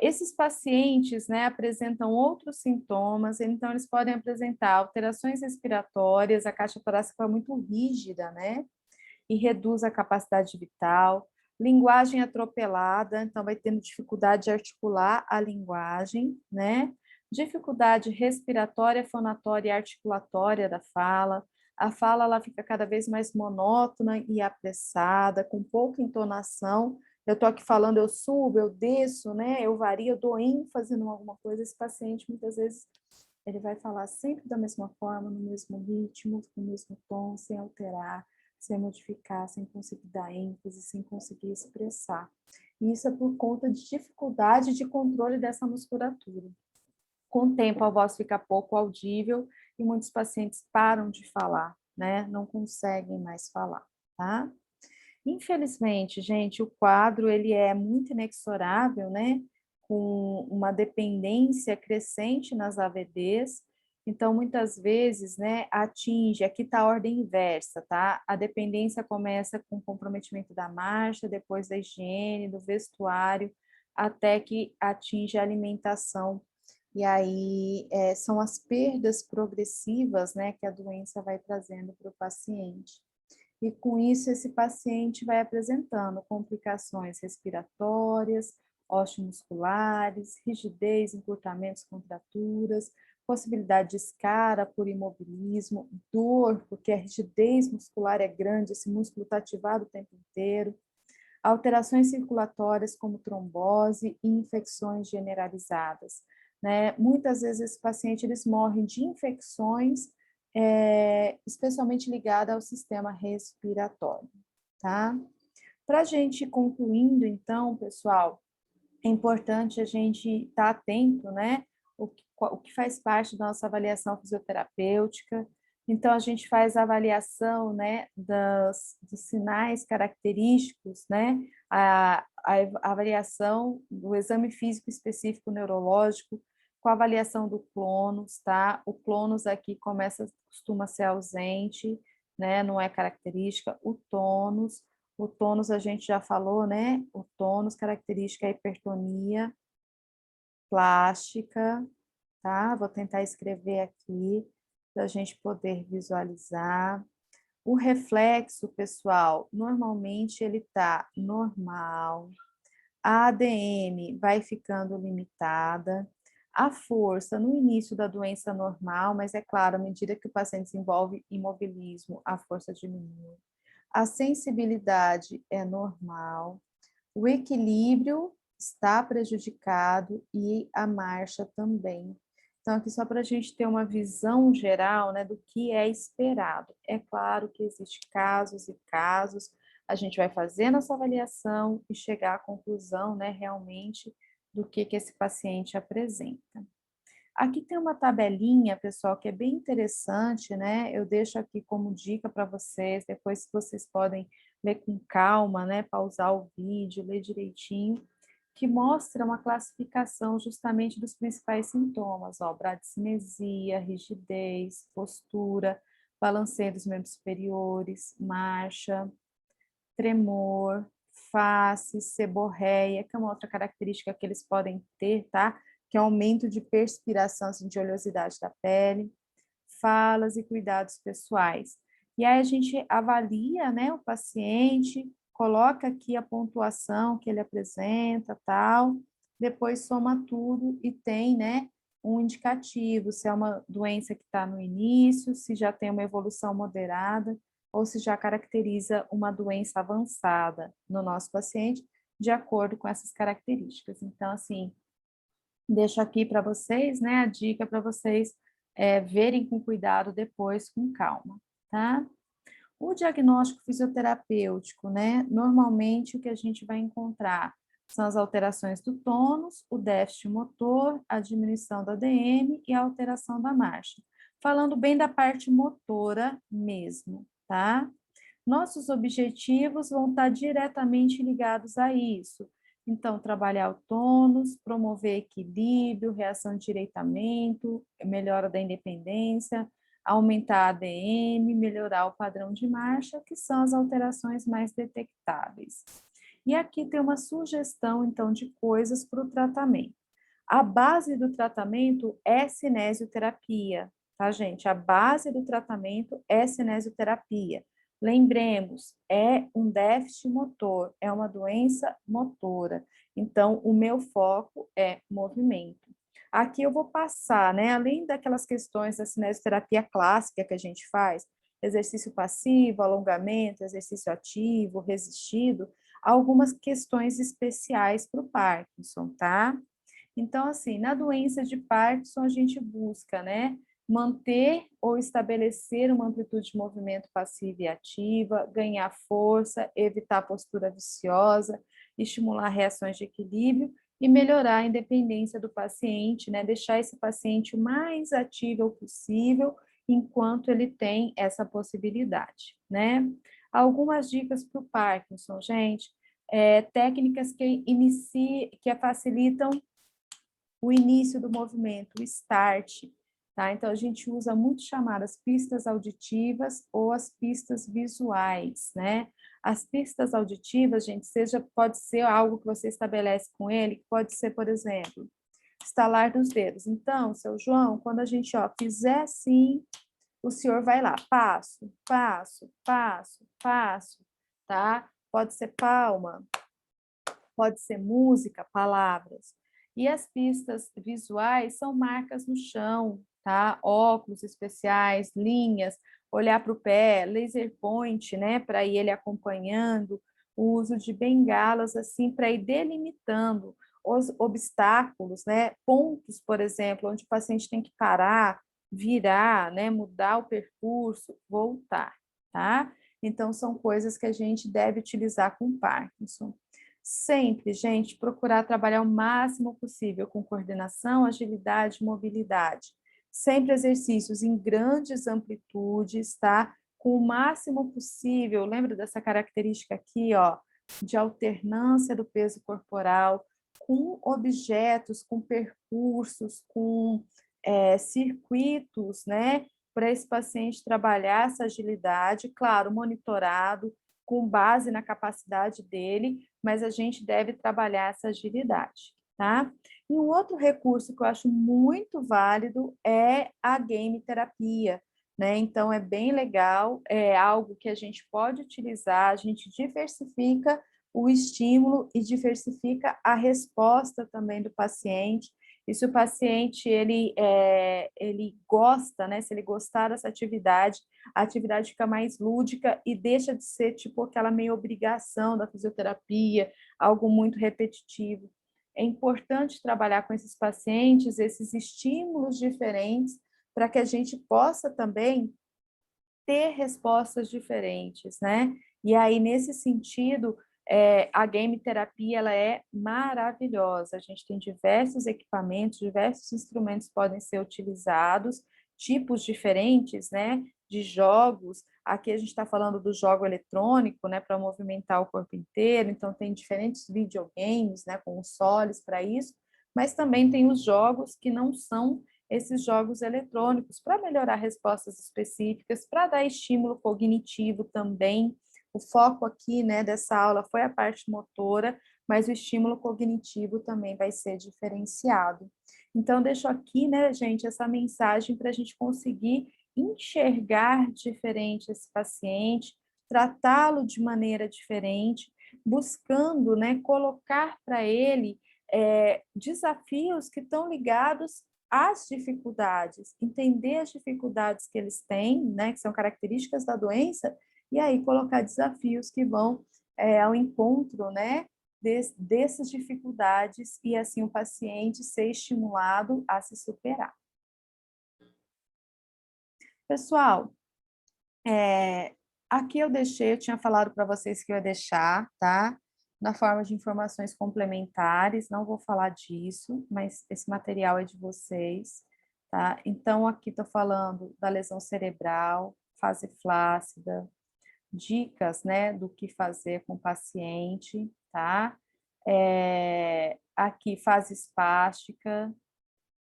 Esses pacientes, né, apresentam outros sintomas, então eles podem apresentar alterações respiratórias, a caixa torácica é muito rígida, né, e reduz a capacidade vital, linguagem atropelada, então vai tendo dificuldade de articular a linguagem, né, dificuldade respiratória, fonatória e articulatória da fala, a fala ela fica cada vez mais monótona e apressada, com pouca entonação. Eu estou aqui falando, eu subo, eu desço, né? Eu vario, eu dou ênfase em alguma coisa. Esse paciente, muitas vezes, ele vai falar sempre da mesma forma, no mesmo ritmo, no mesmo tom, sem alterar, sem modificar, sem conseguir dar ênfase, sem conseguir expressar. E isso é por conta de dificuldade de controle dessa musculatura. Com o tempo, a voz fica pouco audível e muitos pacientes param de falar, né? Não conseguem mais falar, tá? Infelizmente, gente, o quadro ele é muito inexorável, né? Com uma dependência crescente nas AVDs. Então, muitas vezes, né, atinge, aqui está a ordem inversa, tá? A dependência começa com o comprometimento da marcha, depois da higiene, do vestuário, até que atinge a alimentação. E aí são as perdas progressivas, né, que a doença vai trazendo para o paciente. E com isso, esse paciente vai apresentando complicações respiratórias, osteomusculares, rigidez, encurtamentos, contraturas, possibilidade de escara por imobilismo, dor, porque a rigidez muscular é grande, esse músculo está ativado o tempo inteiro, alterações circulatórias como trombose e infecções generalizadas, né? Muitas vezes esse paciente eles morrem de infecções especialmente ligada ao sistema respiratório, tá? Para a gente ir concluindo, então, pessoal, é importante a gente estar atento, né? O que faz parte da nossa avaliação fisioterapêutica. Então, a gente faz a avaliação, né, dos sinais característicos, né? a avaliação do exame físico específico neurológico, com a avaliação do clonus, tá? O clonus aqui costuma ser ausente, né? Não é característica. O tônus a gente já falou, né? O tônus, característica é hipertonia plástica, tá? Vou tentar escrever aqui para a gente poder visualizar. O reflexo, pessoal, normalmente ele está normal. A ADM vai ficando limitada. A força no início da doença normal, mas é claro, à medida que o paciente desenvolve imobilismo, a força diminui. A sensibilidade é normal. O equilíbrio está prejudicado e a marcha também. Então, aqui só para a gente ter uma visão geral, né, do que é esperado. É claro que existem casos e casos, a gente vai fazer nossa avaliação e chegar à conclusão, né, realmente, do que esse paciente apresenta. Aqui tem uma tabelinha, pessoal, que é bem interessante, né? Eu deixo aqui como dica para vocês, depois vocês podem ler com calma, né? Pausar o vídeo, ler direitinho, que mostra uma classificação justamente dos principais sintomas, ó, bradicinesia, rigidez, postura, balanceio dos membros superiores, marcha, tremor, face, seborreia, que é uma outra característica que eles podem ter, tá? Que é aumento de perspiração, assim, de oleosidade da pele, falas e cuidados pessoais. E aí a gente avalia, né, o paciente, coloca aqui a pontuação que ele apresenta, tal, depois soma tudo e tem, né, um indicativo, se é uma doença que está no início, se já tem uma evolução moderada, ou se já caracteriza uma doença avançada no nosso paciente, de acordo com essas características. Então, assim, deixo aqui para vocês, né, a dica para vocês verem com cuidado depois, com calma, tá? O diagnóstico fisioterapêutico, né, normalmente o que a gente vai encontrar são as alterações do tônus, o déficit motor, a diminuição da DM e a alteração da marcha. Falando bem da parte motora mesmo, tá? Nossos objetivos vão estar diretamente ligados a isso. Então, trabalhar o tônus, promover equilíbrio, reação de direitamento, melhora da independência, aumentar a ADM, melhorar o padrão de marcha, que são as alterações mais detectáveis. E aqui tem uma sugestão, então, de coisas para o tratamento. A base do tratamento é cinesioterapia, tá, gente? A base do tratamento é cinesioterapia. Lembremos, é um déficit motor, é uma doença motora. Então, o meu foco é movimento. Aqui eu vou passar, né, além daquelas questões da cinesioterapia clássica que a gente faz, exercício passivo, alongamento, exercício ativo, resistido, algumas questões especiais para o Parkinson, tá? Então, assim, na doença de Parkinson, a gente busca, né, manter ou estabelecer uma amplitude de movimento passiva e ativa, ganhar força, evitar postura viciosa, estimular reações de equilíbrio e melhorar a independência do paciente, né, deixar esse paciente o mais ativo possível enquanto ele tem essa possibilidade, né? Algumas dicas para o Parkinson, gente, técnicas que facilitam o início do movimento, o start, tá? Então, a gente usa muito chamadas pistas auditivas ou as pistas visuais, né? As pistas auditivas, gente, pode ser algo que você estabelece com ele, pode ser, por exemplo, estalar dos dedos. Então, seu João, quando a gente, fizer assim, o senhor vai lá, passo, passo, passo, passo, tá? Pode ser palma, pode ser música, palavras. E as pistas visuais são marcas no chão, tá? Óculos especiais, linhas, olhar para o pé, laser point, né? Para ir ele acompanhando, o uso de bengalas, assim, para ir delimitando os obstáculos, né? Pontos, por exemplo, onde o paciente tem que parar, virar, né? Mudar o percurso, voltar, tá? Então, são coisas que a gente deve utilizar com Parkinson. Sempre, gente, procurar trabalhar o máximo possível com coordenação, agilidade e mobilidade. Sempre exercícios em grandes amplitudes, tá? Com o máximo possível, lembra dessa característica aqui, ó, de alternância do peso corporal, com objetos, com percursos, com circuitos, né, para esse paciente trabalhar essa agilidade, claro, monitorado, com base na capacidade dele, mas a gente deve trabalhar essa agilidade, tá? E um outro recurso que eu acho muito válido é a game terapia, né? Então, é bem legal, é algo que a gente pode utilizar, a gente diversifica o estímulo e diversifica a resposta também do paciente. E se o paciente ele gosta, né? Se ele gostar dessa atividade, a atividade fica mais lúdica e deixa de ser tipo aquela meio obrigação da fisioterapia, algo muito repetitivo. É importante trabalhar com esses pacientes, esses estímulos diferentes, para que a gente possa também ter respostas diferentes, né? E aí, nesse sentido, a game terapia ela é maravilhosa. A gente tem diversos equipamentos, diversos instrumentos podem ser utilizados, tipos diferentes, né? De jogos. Aqui a gente está falando do jogo eletrônico, né? Para movimentar o corpo inteiro. Então, tem diferentes videogames, né? Consoles para isso. Mas também tem os jogos que não são esses jogos eletrônicos para melhorar respostas específicas, para dar estímulo cognitivo também. O foco aqui, né, dessa aula foi a parte motora, mas o estímulo cognitivo também vai ser diferenciado. Então, deixo aqui, né, gente, essa mensagem para a gente conseguir enxergar diferente esse paciente, tratá-lo de maneira diferente, buscando, né, colocar para ele desafios que estão ligados as dificuldades, entender as dificuldades que eles têm, né, que são características da doença, e aí colocar desafios que vão ao encontro, né, dessas dificuldades e assim o paciente ser estimulado a se superar. Pessoal, aqui eu tinha falado para vocês que eu ia deixar, tá? Na forma de informações complementares, não vou falar disso, mas esse material é de vocês, tá? Então, aqui estou falando da lesão cerebral, fase flácida, dicas, né, do que fazer com o paciente, tá? Aqui, fase espástica,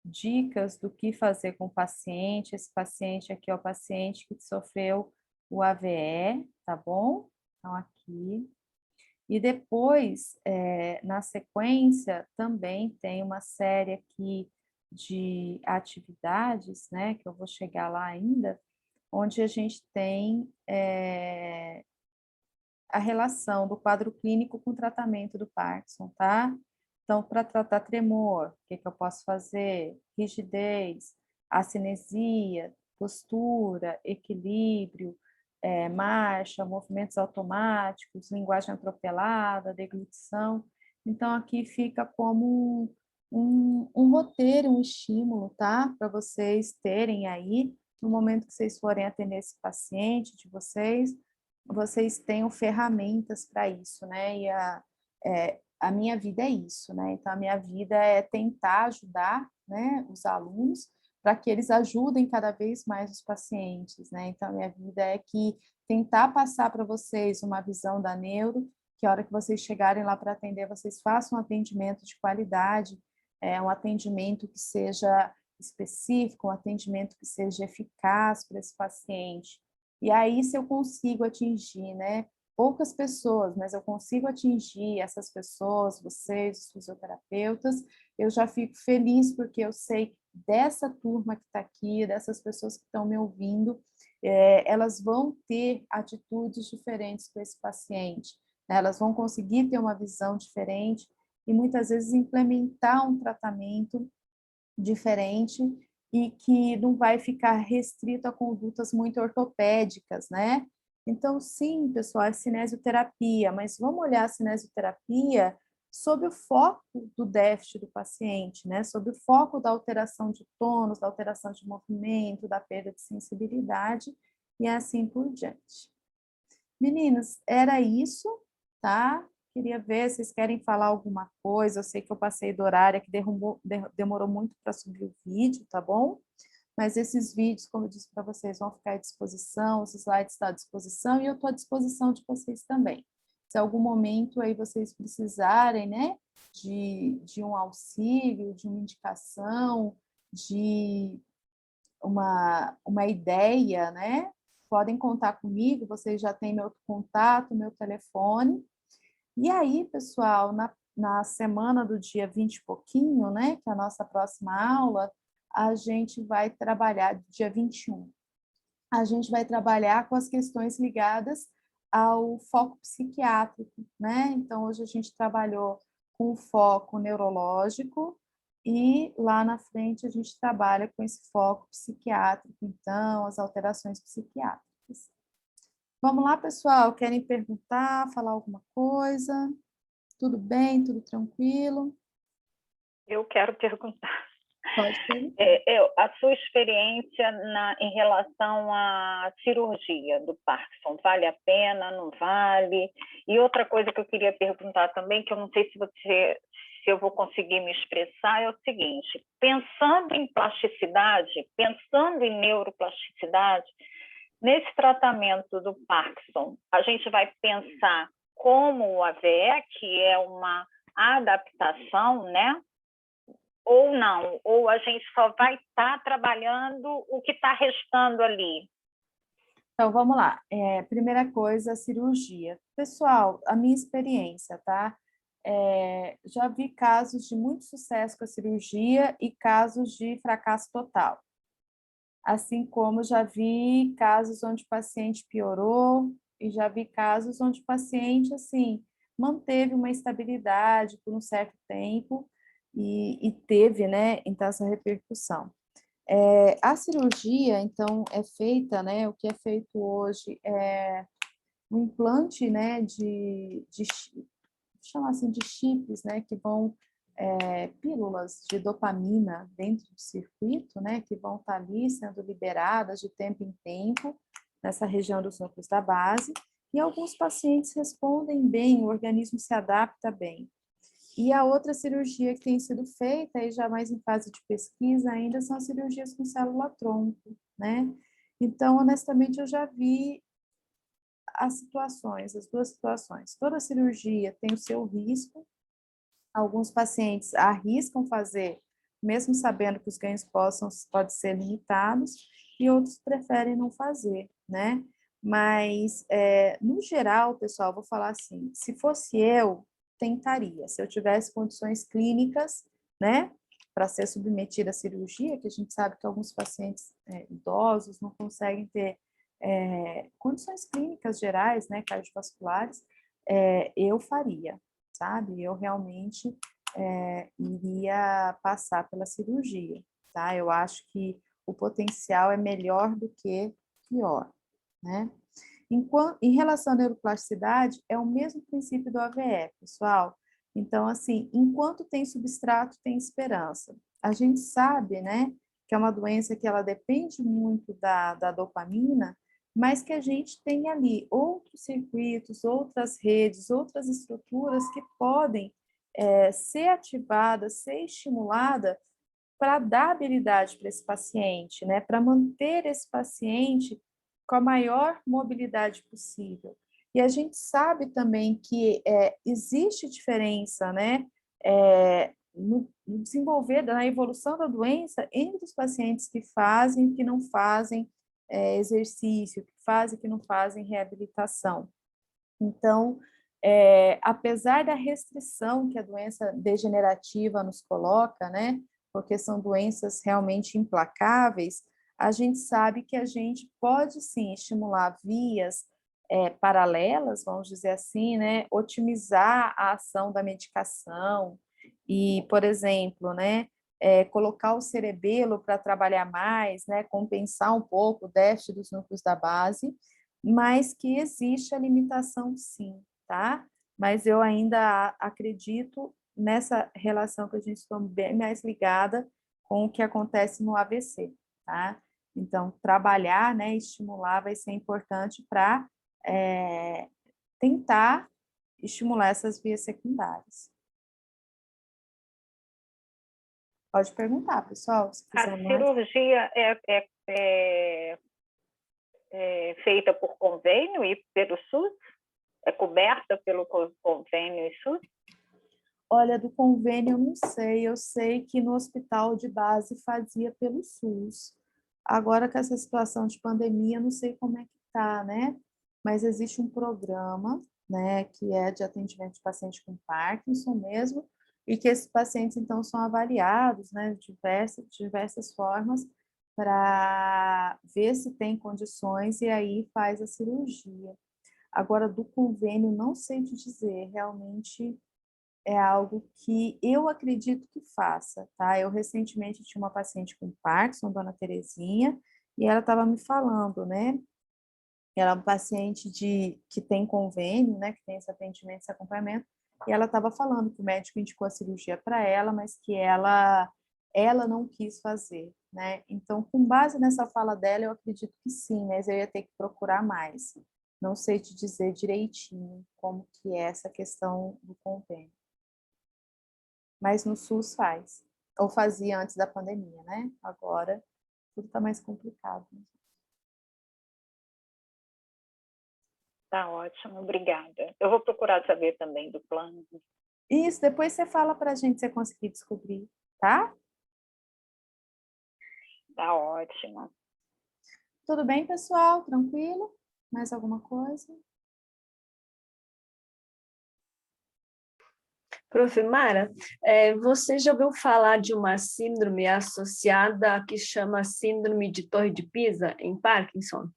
dicas do que fazer com o paciente. Esse paciente aqui é o paciente que sofreu o AVE, tá bom? Então, aqui. E depois, na sequência, também tem uma série aqui de atividades, né, que eu vou chegar lá ainda, onde a gente tem a relação do quadro clínico com o tratamento do Parkinson, tá? Então, para tratar tremor, o que eu posso fazer? Rigidez, acinesia, postura, equilíbrio, marcha, movimentos automáticos, linguagem atropelada, deglutição. Então, aqui fica como um roteiro, um estímulo, tá? Para vocês terem aí, no momento que vocês forem atender esse paciente de vocês tenham ferramentas para isso, né? E a minha vida é isso, né? Então, a minha vida é tentar ajudar, né, os alunos para que eles ajudem cada vez mais os pacientes, né? Então, a minha vida é que tentar passar para vocês uma visão da neuro, que a hora que vocês chegarem lá para atender, vocês façam um atendimento de qualidade, um atendimento que seja específico, um atendimento que seja eficaz para esse paciente. E aí, se eu consigo atingir, né, poucas pessoas, mas eu consigo atingir essas pessoas, vocês, os fisioterapeutas, eu já fico feliz porque eu sei dessa turma que está aqui, dessas pessoas que estão me ouvindo, elas vão ter atitudes diferentes com esse paciente, né? Elas vão conseguir ter uma visão diferente e muitas vezes implementar um tratamento diferente e que não vai ficar restrito a condutas muito ortopédicas, né? Então, sim, pessoal, é cinesioterapia, mas vamos olhar a cinesioterapia sob o foco do déficit do paciente, né? Sob o foco da alteração de tônus, da alteração de movimento, da perda de sensibilidade e assim por diante. Meninas, era isso, tá? Queria ver se vocês querem falar alguma coisa. Eu sei que eu passei do horário, que demorou muito para subir o vídeo, tá bom? Mas esses vídeos, como eu disse para vocês, vão ficar à disposição, os slides estão à disposição e eu estou à disposição de vocês também. Se algum momento aí vocês precisarem, né, de um auxílio, de uma indicação, de uma ideia, né, podem contar comigo, vocês já têm meu contato, meu telefone. E aí, pessoal, na semana do dia 20 e pouquinho, né, que é a nossa próxima aula, a gente vai trabalhar, dia 21, a gente vai trabalhar com as questões ligadas ao foco psiquiátrico, né? Então, hoje a gente trabalhou com o foco neurológico e lá na frente a gente trabalha com esse foco psiquiátrico, então, as alterações psiquiátricas. Vamos lá, pessoal? Querem perguntar, falar alguma coisa? Tudo bem? Tudo tranquilo? Eu quero perguntar. Pode perguntar. A sua experiência em relação à cirurgia do Parkinson, vale a pena, não vale? E outra coisa que eu queria perguntar também, que eu não sei se eu vou conseguir me expressar, é o seguinte: pensando em plasticidade, pensando em neuroplasticidade, nesse tratamento do Parkinson, a gente vai pensar como o AVE, que é uma adaptação, né? Ou não, ou a gente só vai estar trabalhando o que está restando ali. Então, vamos lá. Primeira coisa, cirurgia. Pessoal, a minha experiência, tá? Já vi casos de muito sucesso com a cirurgia e casos de fracasso total. Assim como já vi casos onde o paciente piorou e já vi casos onde o paciente, assim, manteve uma estabilidade por um certo tempo e teve, né, então, essa repercussão. A cirurgia, então, é feita, né, o que é feito hoje é um implante, né, chamar assim, de chips, né, que vão, pílulas de dopamina dentro do circuito, né, que vão estar ali sendo liberadas de tempo em tempo, nessa região dos núcleos da base, e alguns pacientes respondem bem, o organismo se adapta bem. E a outra cirurgia que tem sido feita, aí já mais em fase de pesquisa ainda, são as cirurgias com célula-tronco, né? Então, honestamente, eu já vi as duas situações. Toda cirurgia tem o seu risco. Alguns pacientes arriscam fazer, mesmo sabendo que os ganhos podem ser limitados, e outros preferem não fazer, né? Mas, no geral, pessoal, vou falar assim, se fosse eu, tentaria. Se eu tivesse condições clínicas, né, para ser submetida à cirurgia, que a gente sabe que alguns pacientes idosos não conseguem ter condições clínicas gerais, né, cardiovasculares, eu faria, sabe? Eu realmente iria passar pela cirurgia, tá? Eu acho que o potencial é melhor do que pior, né? Em relação à neuroplasticidade, é o mesmo princípio do AVE, pessoal. Então, assim, enquanto tem substrato, tem esperança. A gente sabe, né, que é uma doença que ela depende muito da dopamina, mas que a gente tem ali outros circuitos, outras redes, outras estruturas que podem ser ativadas, ser estimulada para dar habilidade para esse paciente, né, para manter esse paciente com a maior mobilidade possível. E a gente sabe também que existe diferença, né, no desenvolver, na evolução da doença entre os pacientes que fazem e que não fazem exercício, que fazem e que não fazem reabilitação. Então, apesar da restrição que a doença degenerativa nos coloca, né, porque são doenças realmente implacáveis, a gente sabe que a gente pode sim estimular vias paralelas, vamos dizer assim, né, otimizar a ação da medicação e, por exemplo, né, colocar o cerebelo para trabalhar mais, né, compensar um pouco o déficit dos núcleos da base, mas que existe a limitação sim, tá? Mas eu ainda acredito nessa relação que a gente está bem mais ligada com o que acontece no AVC, tá? Então, trabalhar, né, estimular vai ser importante para tentar estimular essas vias secundárias. Pode perguntar, pessoal, se A quiser mais. cirurgia é feita por convênio e pelo SUS? É coberta pelo convênio SUS? Olha, do convênio eu não sei. Eu sei que no hospital de base fazia pelo SUS. Agora, com essa situação de pandemia, eu não sei como é que tá, né? Mas existe um programa, né, que é de atendimento de paciente com Parkinson mesmo, e que esses pacientes, então, são avaliados, né, de diversas formas, para ver se tem condições e aí faz a cirurgia. Agora, do convênio, não sei te dizer, realmente é algo que eu acredito que faça, tá? Eu recentemente tinha uma paciente com Parkinson, dona Terezinha, e ela estava me falando, né? Ela é uma paciente que tem convênio, né? Que tem esse atendimento, esse acompanhamento, e ela estava falando que o médico indicou a cirurgia para ela, mas que ela não quis fazer, né? Então, com base nessa fala dela, eu acredito que sim, mas eu ia ter que procurar mais. Não sei te dizer direitinho como que é essa questão do convênio. Mas no SUS faz. Ou fazia antes da pandemia, né? Agora tudo está mais complicado. Tá ótimo, obrigada. Eu vou procurar saber também do plano. Isso, depois você fala para a gente se você conseguir descobrir, tá? Tá ótimo. Tudo bem, pessoal? Tranquilo? Mais alguma coisa? Prof. Mara, você já ouviu falar de uma síndrome associada que chama síndrome de Torre de Pisa, em Parkinson?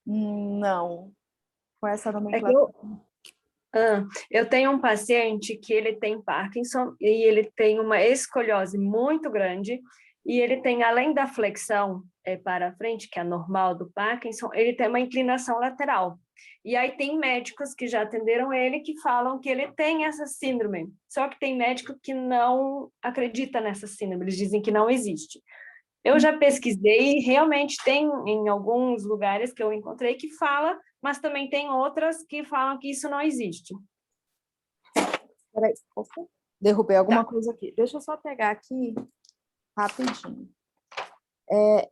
Não, com essa É que nomenclatura. eu tenho um paciente que ele tem Parkinson e ele tem uma escoliose muito grande e ele tem, além da flexão para frente, que é normal do Parkinson, ele tem uma inclinação lateral. E aí tem médicos que já atenderam ele que falam que ele tem essa síndrome. Só que tem médico que não acredita nessa síndrome, eles dizem que não existe. Eu já pesquisei e realmente tem em alguns lugares que eu encontrei que fala, mas também tem outras que falam que isso não existe. Peraí, derrubei alguma Tá. coisa aqui. Deixa eu só pegar aqui rapidinho.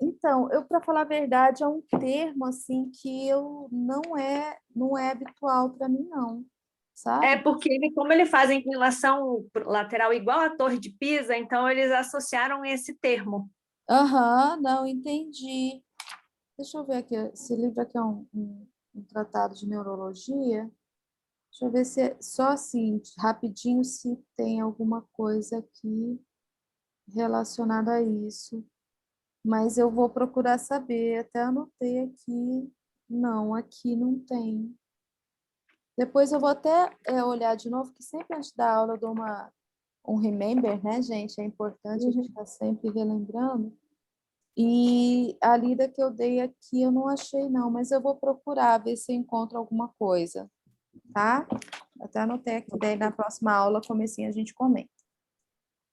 Então, para falar a verdade, é um termo assim que eu não é habitual para mim, não, É sabe? porque ele, como ele faz a inclinação lateral igual à Torre de Pisa, então eles associaram esse termo. Aham, não, entendi. Deixa eu ver aqui, esse livro aqui é um tratado de neurologia. Deixa eu ver se é só assim, rapidinho, se tem alguma coisa aqui relacionada a isso. Mas eu vou procurar saber, até anotei aqui. Não, aqui não tem. Depois eu vou até olhar de novo, que sempre antes da aula eu dou um remember, né, gente? É importante a gente estar sempre relembrando. E a lida que eu dei aqui eu não achei, não, mas eu vou procurar ver se eu encontro alguma coisa, tá? Até anotei aqui, daí na próxima aula, comecinho, a gente comenta.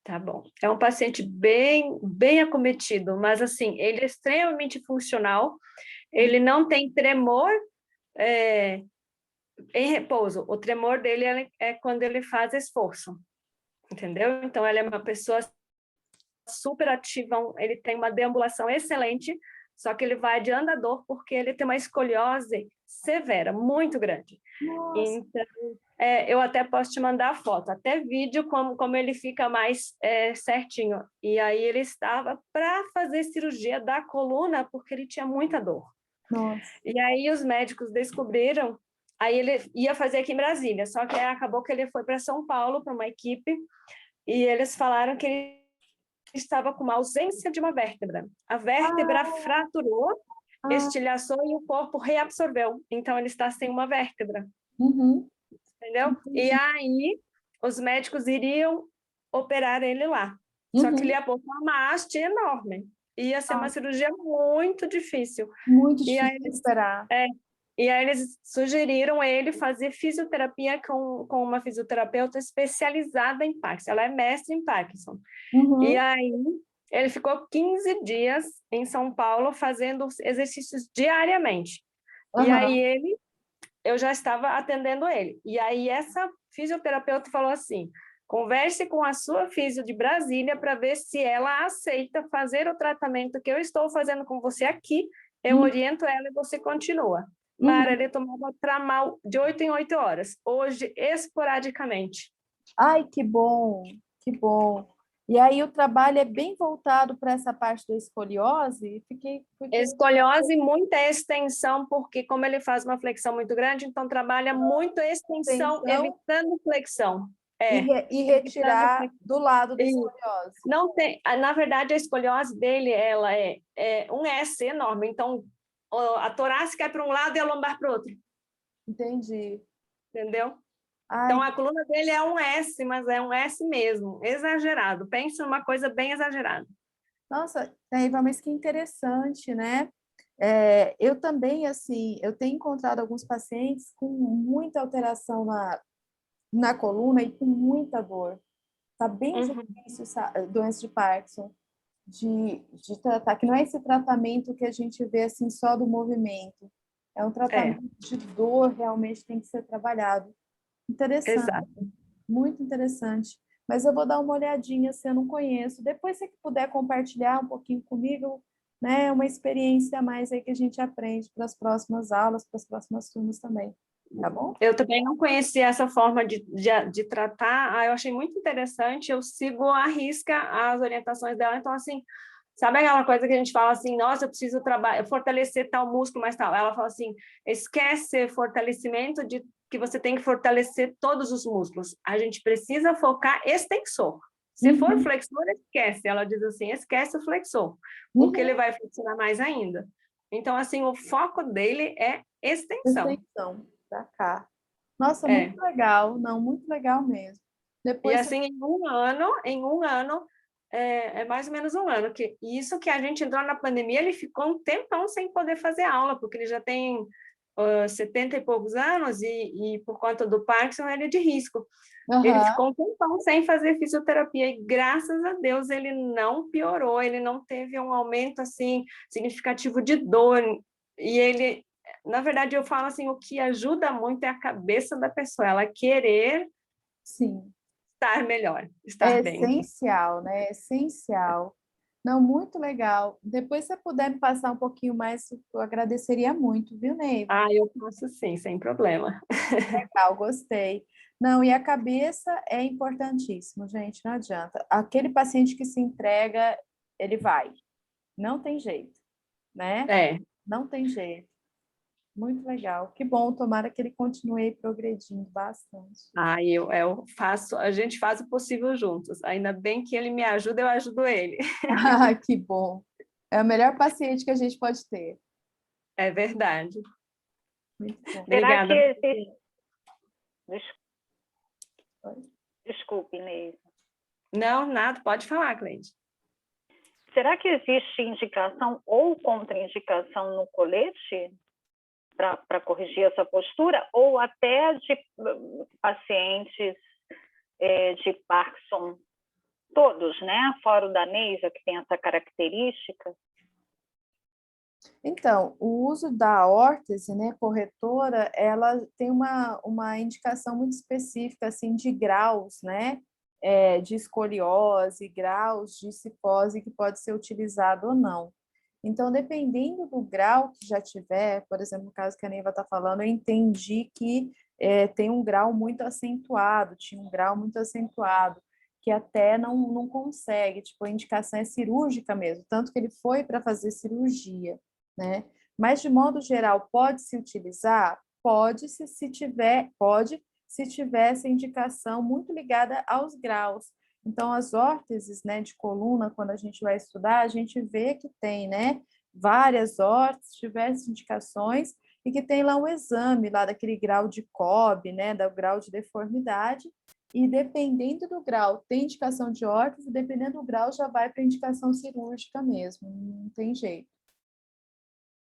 Tá bom. É um paciente bem acometido, mas assim, ele é extremamente funcional, ele não tem tremor em repouso. O tremor dele é quando ele faz esforço, entendeu? Então, ele é uma pessoa super ativa, ele tem uma deambulação excelente, só que ele vai de andador porque ele tem uma escoliose severa, muito grande. Nossa. Então, eu até posso te mandar a foto, até vídeo como ele fica mais certinho. E aí ele estava para fazer cirurgia da coluna porque ele tinha muita dor. Nossa. E aí os médicos descobriram, aí ele ia fazer aqui em Brasília, só que acabou que ele foi para São Paulo, para uma equipe, e eles falaram que ele estava com uma ausência de uma vértebra. A vértebra fraturou, estilhaçou e o corpo reabsorveu. Então, ele está sem uma vértebra. Uhum. Entendeu? E aí, os médicos iriam operar ele lá. Só que ele ia pôr uma haste enorme. Ia ser uma cirurgia muito difícil. Muito E difícil aí, de esperar. E aí eles sugeriram ele fazer fisioterapia com uma fisioterapeuta especializada em Parkinson. Ela é mestre em Parkinson. Uhum. E aí ele ficou 15 dias em São Paulo fazendo exercícios diariamente. E aí eu já estava atendendo ele. E aí essa fisioterapeuta falou assim, converse com a sua fisio de Brasília para ver se ela aceita fazer o tratamento que eu estou fazendo com você aqui. Eu oriento ela e você continua. Lara, ele tomava Tramal de 8 em 8 horas. Hoje, esporadicamente. Ai, que bom, que bom. E aí o trabalho é bem voltado para essa parte da escoliose? Escoliose e muita extensão, porque como ele faz uma flexão muito grande, então trabalha muito extensão, evitando flexão. E retirar do lado da escoliose. Não tem, na verdade, a escoliose dele ela é um S enorme, então a torácica é para um lado e a lombar para o outro. Entendi. Entendeu? Ai, então, a coluna dele é um S, mas é um S mesmo, exagerado. Pensa numa coisa bem exagerada. nossa, Eva, mas que interessante, né? Eu também, assim, eu tenho encontrado alguns pacientes com muita alteração na coluna e com muita dor. Tá bem difícil doença de Parkinson de tratar, que não é esse tratamento que a gente vê assim só do movimento. É um tratamento de dor, realmente tem que ser trabalhado. Interessante, exato. muito interessante. Mas eu vou dar uma olhadinha se eu não conheço. Depois, se você puder compartilhar um pouquinho comigo, né, uma experiência a mais aí que a gente aprende para as próximas aulas, para as próximas turmas também. Tá bom? Eu também não conhecia essa forma de tratar, eu achei muito interessante, eu sigo à risca as orientações dela, então, assim, sabe aquela coisa que a gente fala assim, nossa, eu preciso fortalecer tal músculo, mas tal, ela fala assim, esquece fortalecimento de que você tem que fortalecer todos os músculos, a gente precisa focar extensor, se for flexor, esquece, ela diz assim, esquece o flexor, porque ele vai flexionar mais ainda. Então, assim, o foco dele é extensão. Extensão, para cá. Nossa, muito legal, não, muito legal mesmo. Depois, e assim, em um ano, é mais ou menos um ano, que isso que a gente entrou na pandemia, ele ficou um tempão sem poder fazer aula, porque ele já tem 70 e poucos anos e por conta do Parkinson, ele é de risco. Ele ficou um tempão sem fazer fisioterapia e, graças a Deus, ele não piorou, ele não teve um aumento, assim, significativo de dor. E ele, na verdade, eu falo assim, o que ajuda muito é a cabeça da pessoa, ela querer estar melhor, estar bem. É essencial, né? É essencial. Não, muito legal. Depois, se você puder me passar um pouquinho mais, eu agradeceria muito, viu, Neiva? Eu posso sim, sem problema. Legal, gostei. Não, e a cabeça é importantíssimo, gente, não adianta. Aquele paciente que se entrega, ele vai. Não tem jeito, né? Não tem jeito. Muito legal. Que bom, tomara que ele continue progredindo bastante. Eu faço, a gente faz o possível juntos. Ainda bem que ele me ajuda, eu ajudo ele. Que bom. É o melhor paciente que a gente pode ter. É verdade. Muito bom. Obrigada. Será que existe... Desculpe, Inês. Não, nada, pode falar, Cleide. Será que existe indicação ou contraindicação no colete para corrigir essa postura? Ou até de pacientes de Parkinson, todos, né? Fora o da Neisa, que tem essa característica? Então, o uso da órtese, né, corretora, ela tem uma indicação muito específica, assim, de graus, né, de escoliose, graus de cifose que pode ser utilizado ou não. Então, dependendo do grau que já tiver, por exemplo, no caso que a Neiva está falando, eu entendi que tem um grau muito acentuado, tinha um grau muito acentuado, que até não consegue, tipo, a indicação é cirúrgica mesmo, tanto que ele foi para fazer cirurgia, né? Mas, de modo geral, pode-se utilizar? Pode, se tiver essa indicação muito ligada aos graus. Então, as órteses, né, de coluna, quando a gente vai estudar, a gente vê que tem, né, várias órteses, diversas indicações, e que tem lá um exame lá daquele grau de Cobb, né, do grau de deformidade, e dependendo do grau, tem indicação de órtese, dependendo do grau, já vai para indicação cirúrgica mesmo, não tem jeito.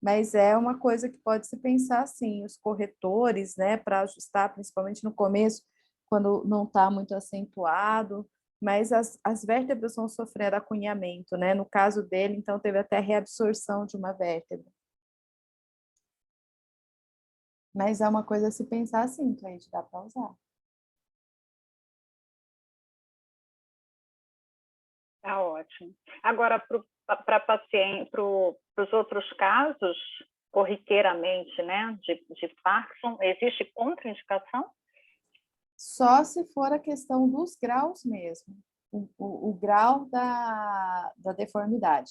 Mas é uma coisa que pode se pensar assim, os corretores, né, para ajustar, principalmente no começo, quando não está muito acentuado, mas as vértebras vão sofrer acunhamento, né? No caso dele, então, teve até reabsorção de uma vértebra. Mas é uma coisa a se pensar assim, Cleide, dá para usar. Tá ótimo. Agora, para paciente, para os outros casos, corriqueiramente, né, de Parkinson, existe contraindicação? Só se for a questão dos graus mesmo, o grau da deformidade,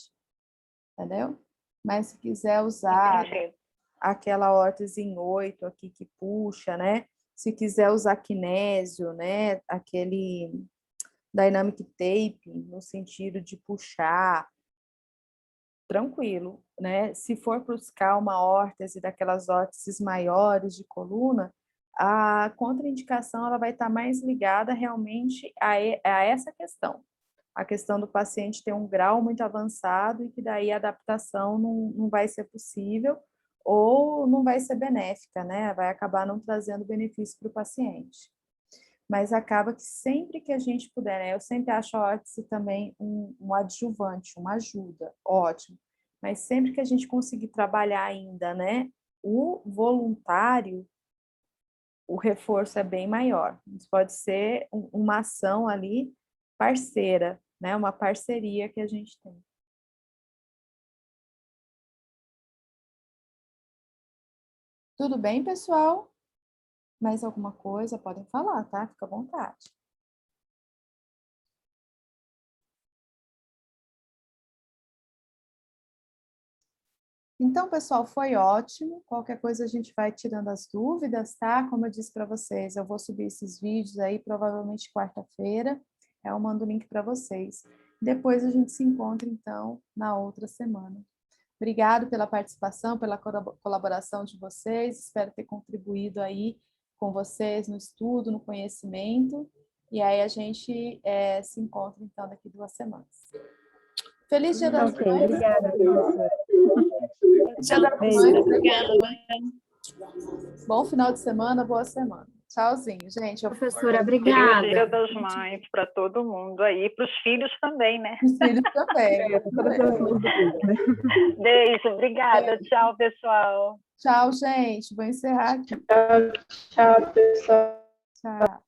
entendeu? Mas se quiser usar aquela órtese em 8 aqui que puxa, né? Se quiser usar kinésio, né? Aquele dynamic tape, no sentido de puxar, tranquilo, né? Se for buscar uma órtese daquelas órteses maiores de coluna, a contraindicação ela vai estar mais ligada realmente a essa questão. A questão do paciente ter um grau muito avançado e que daí a adaptação não vai ser possível ou não vai ser benéfica, né? Vai acabar não trazendo benefício para o paciente. Mas acaba que sempre que a gente puder, né? Eu sempre acho a órtese também um adjuvante, uma ajuda, ótimo. Mas sempre que a gente conseguir trabalhar ainda, né? O voluntário, o reforço é bem maior. Isso pode ser uma ação ali parceira, né? Uma parceria que a gente tem. Tudo bem, pessoal? Mais alguma coisa? Podem falar, tá? Fica à vontade. Então, pessoal, foi ótimo. Qualquer coisa a gente vai tirando as dúvidas, tá? Como eu disse para vocês, eu vou subir esses vídeos aí provavelmente quarta-feira. Eu mando o link para vocês. Depois a gente se encontra, então, na outra semana. Obrigado pela participação, pela colaboração de vocês. Espero ter contribuído aí com vocês no estudo, no conhecimento. E aí a gente se encontra, então, daqui 2 semanas. Feliz Dia das Mães. Obrigada, professora. Dia das Mães. Obrigada. Bom final de semana, boa semana. Tchauzinho, gente. Professora, obrigada. Feliz Dia das Mães para todo mundo aí, para os filhos também, né? Os filhos também. Beijo, obrigada. Tchau, pessoal. Tchau, gente. Vou encerrar aqui. Tchau, pessoal. Tchau.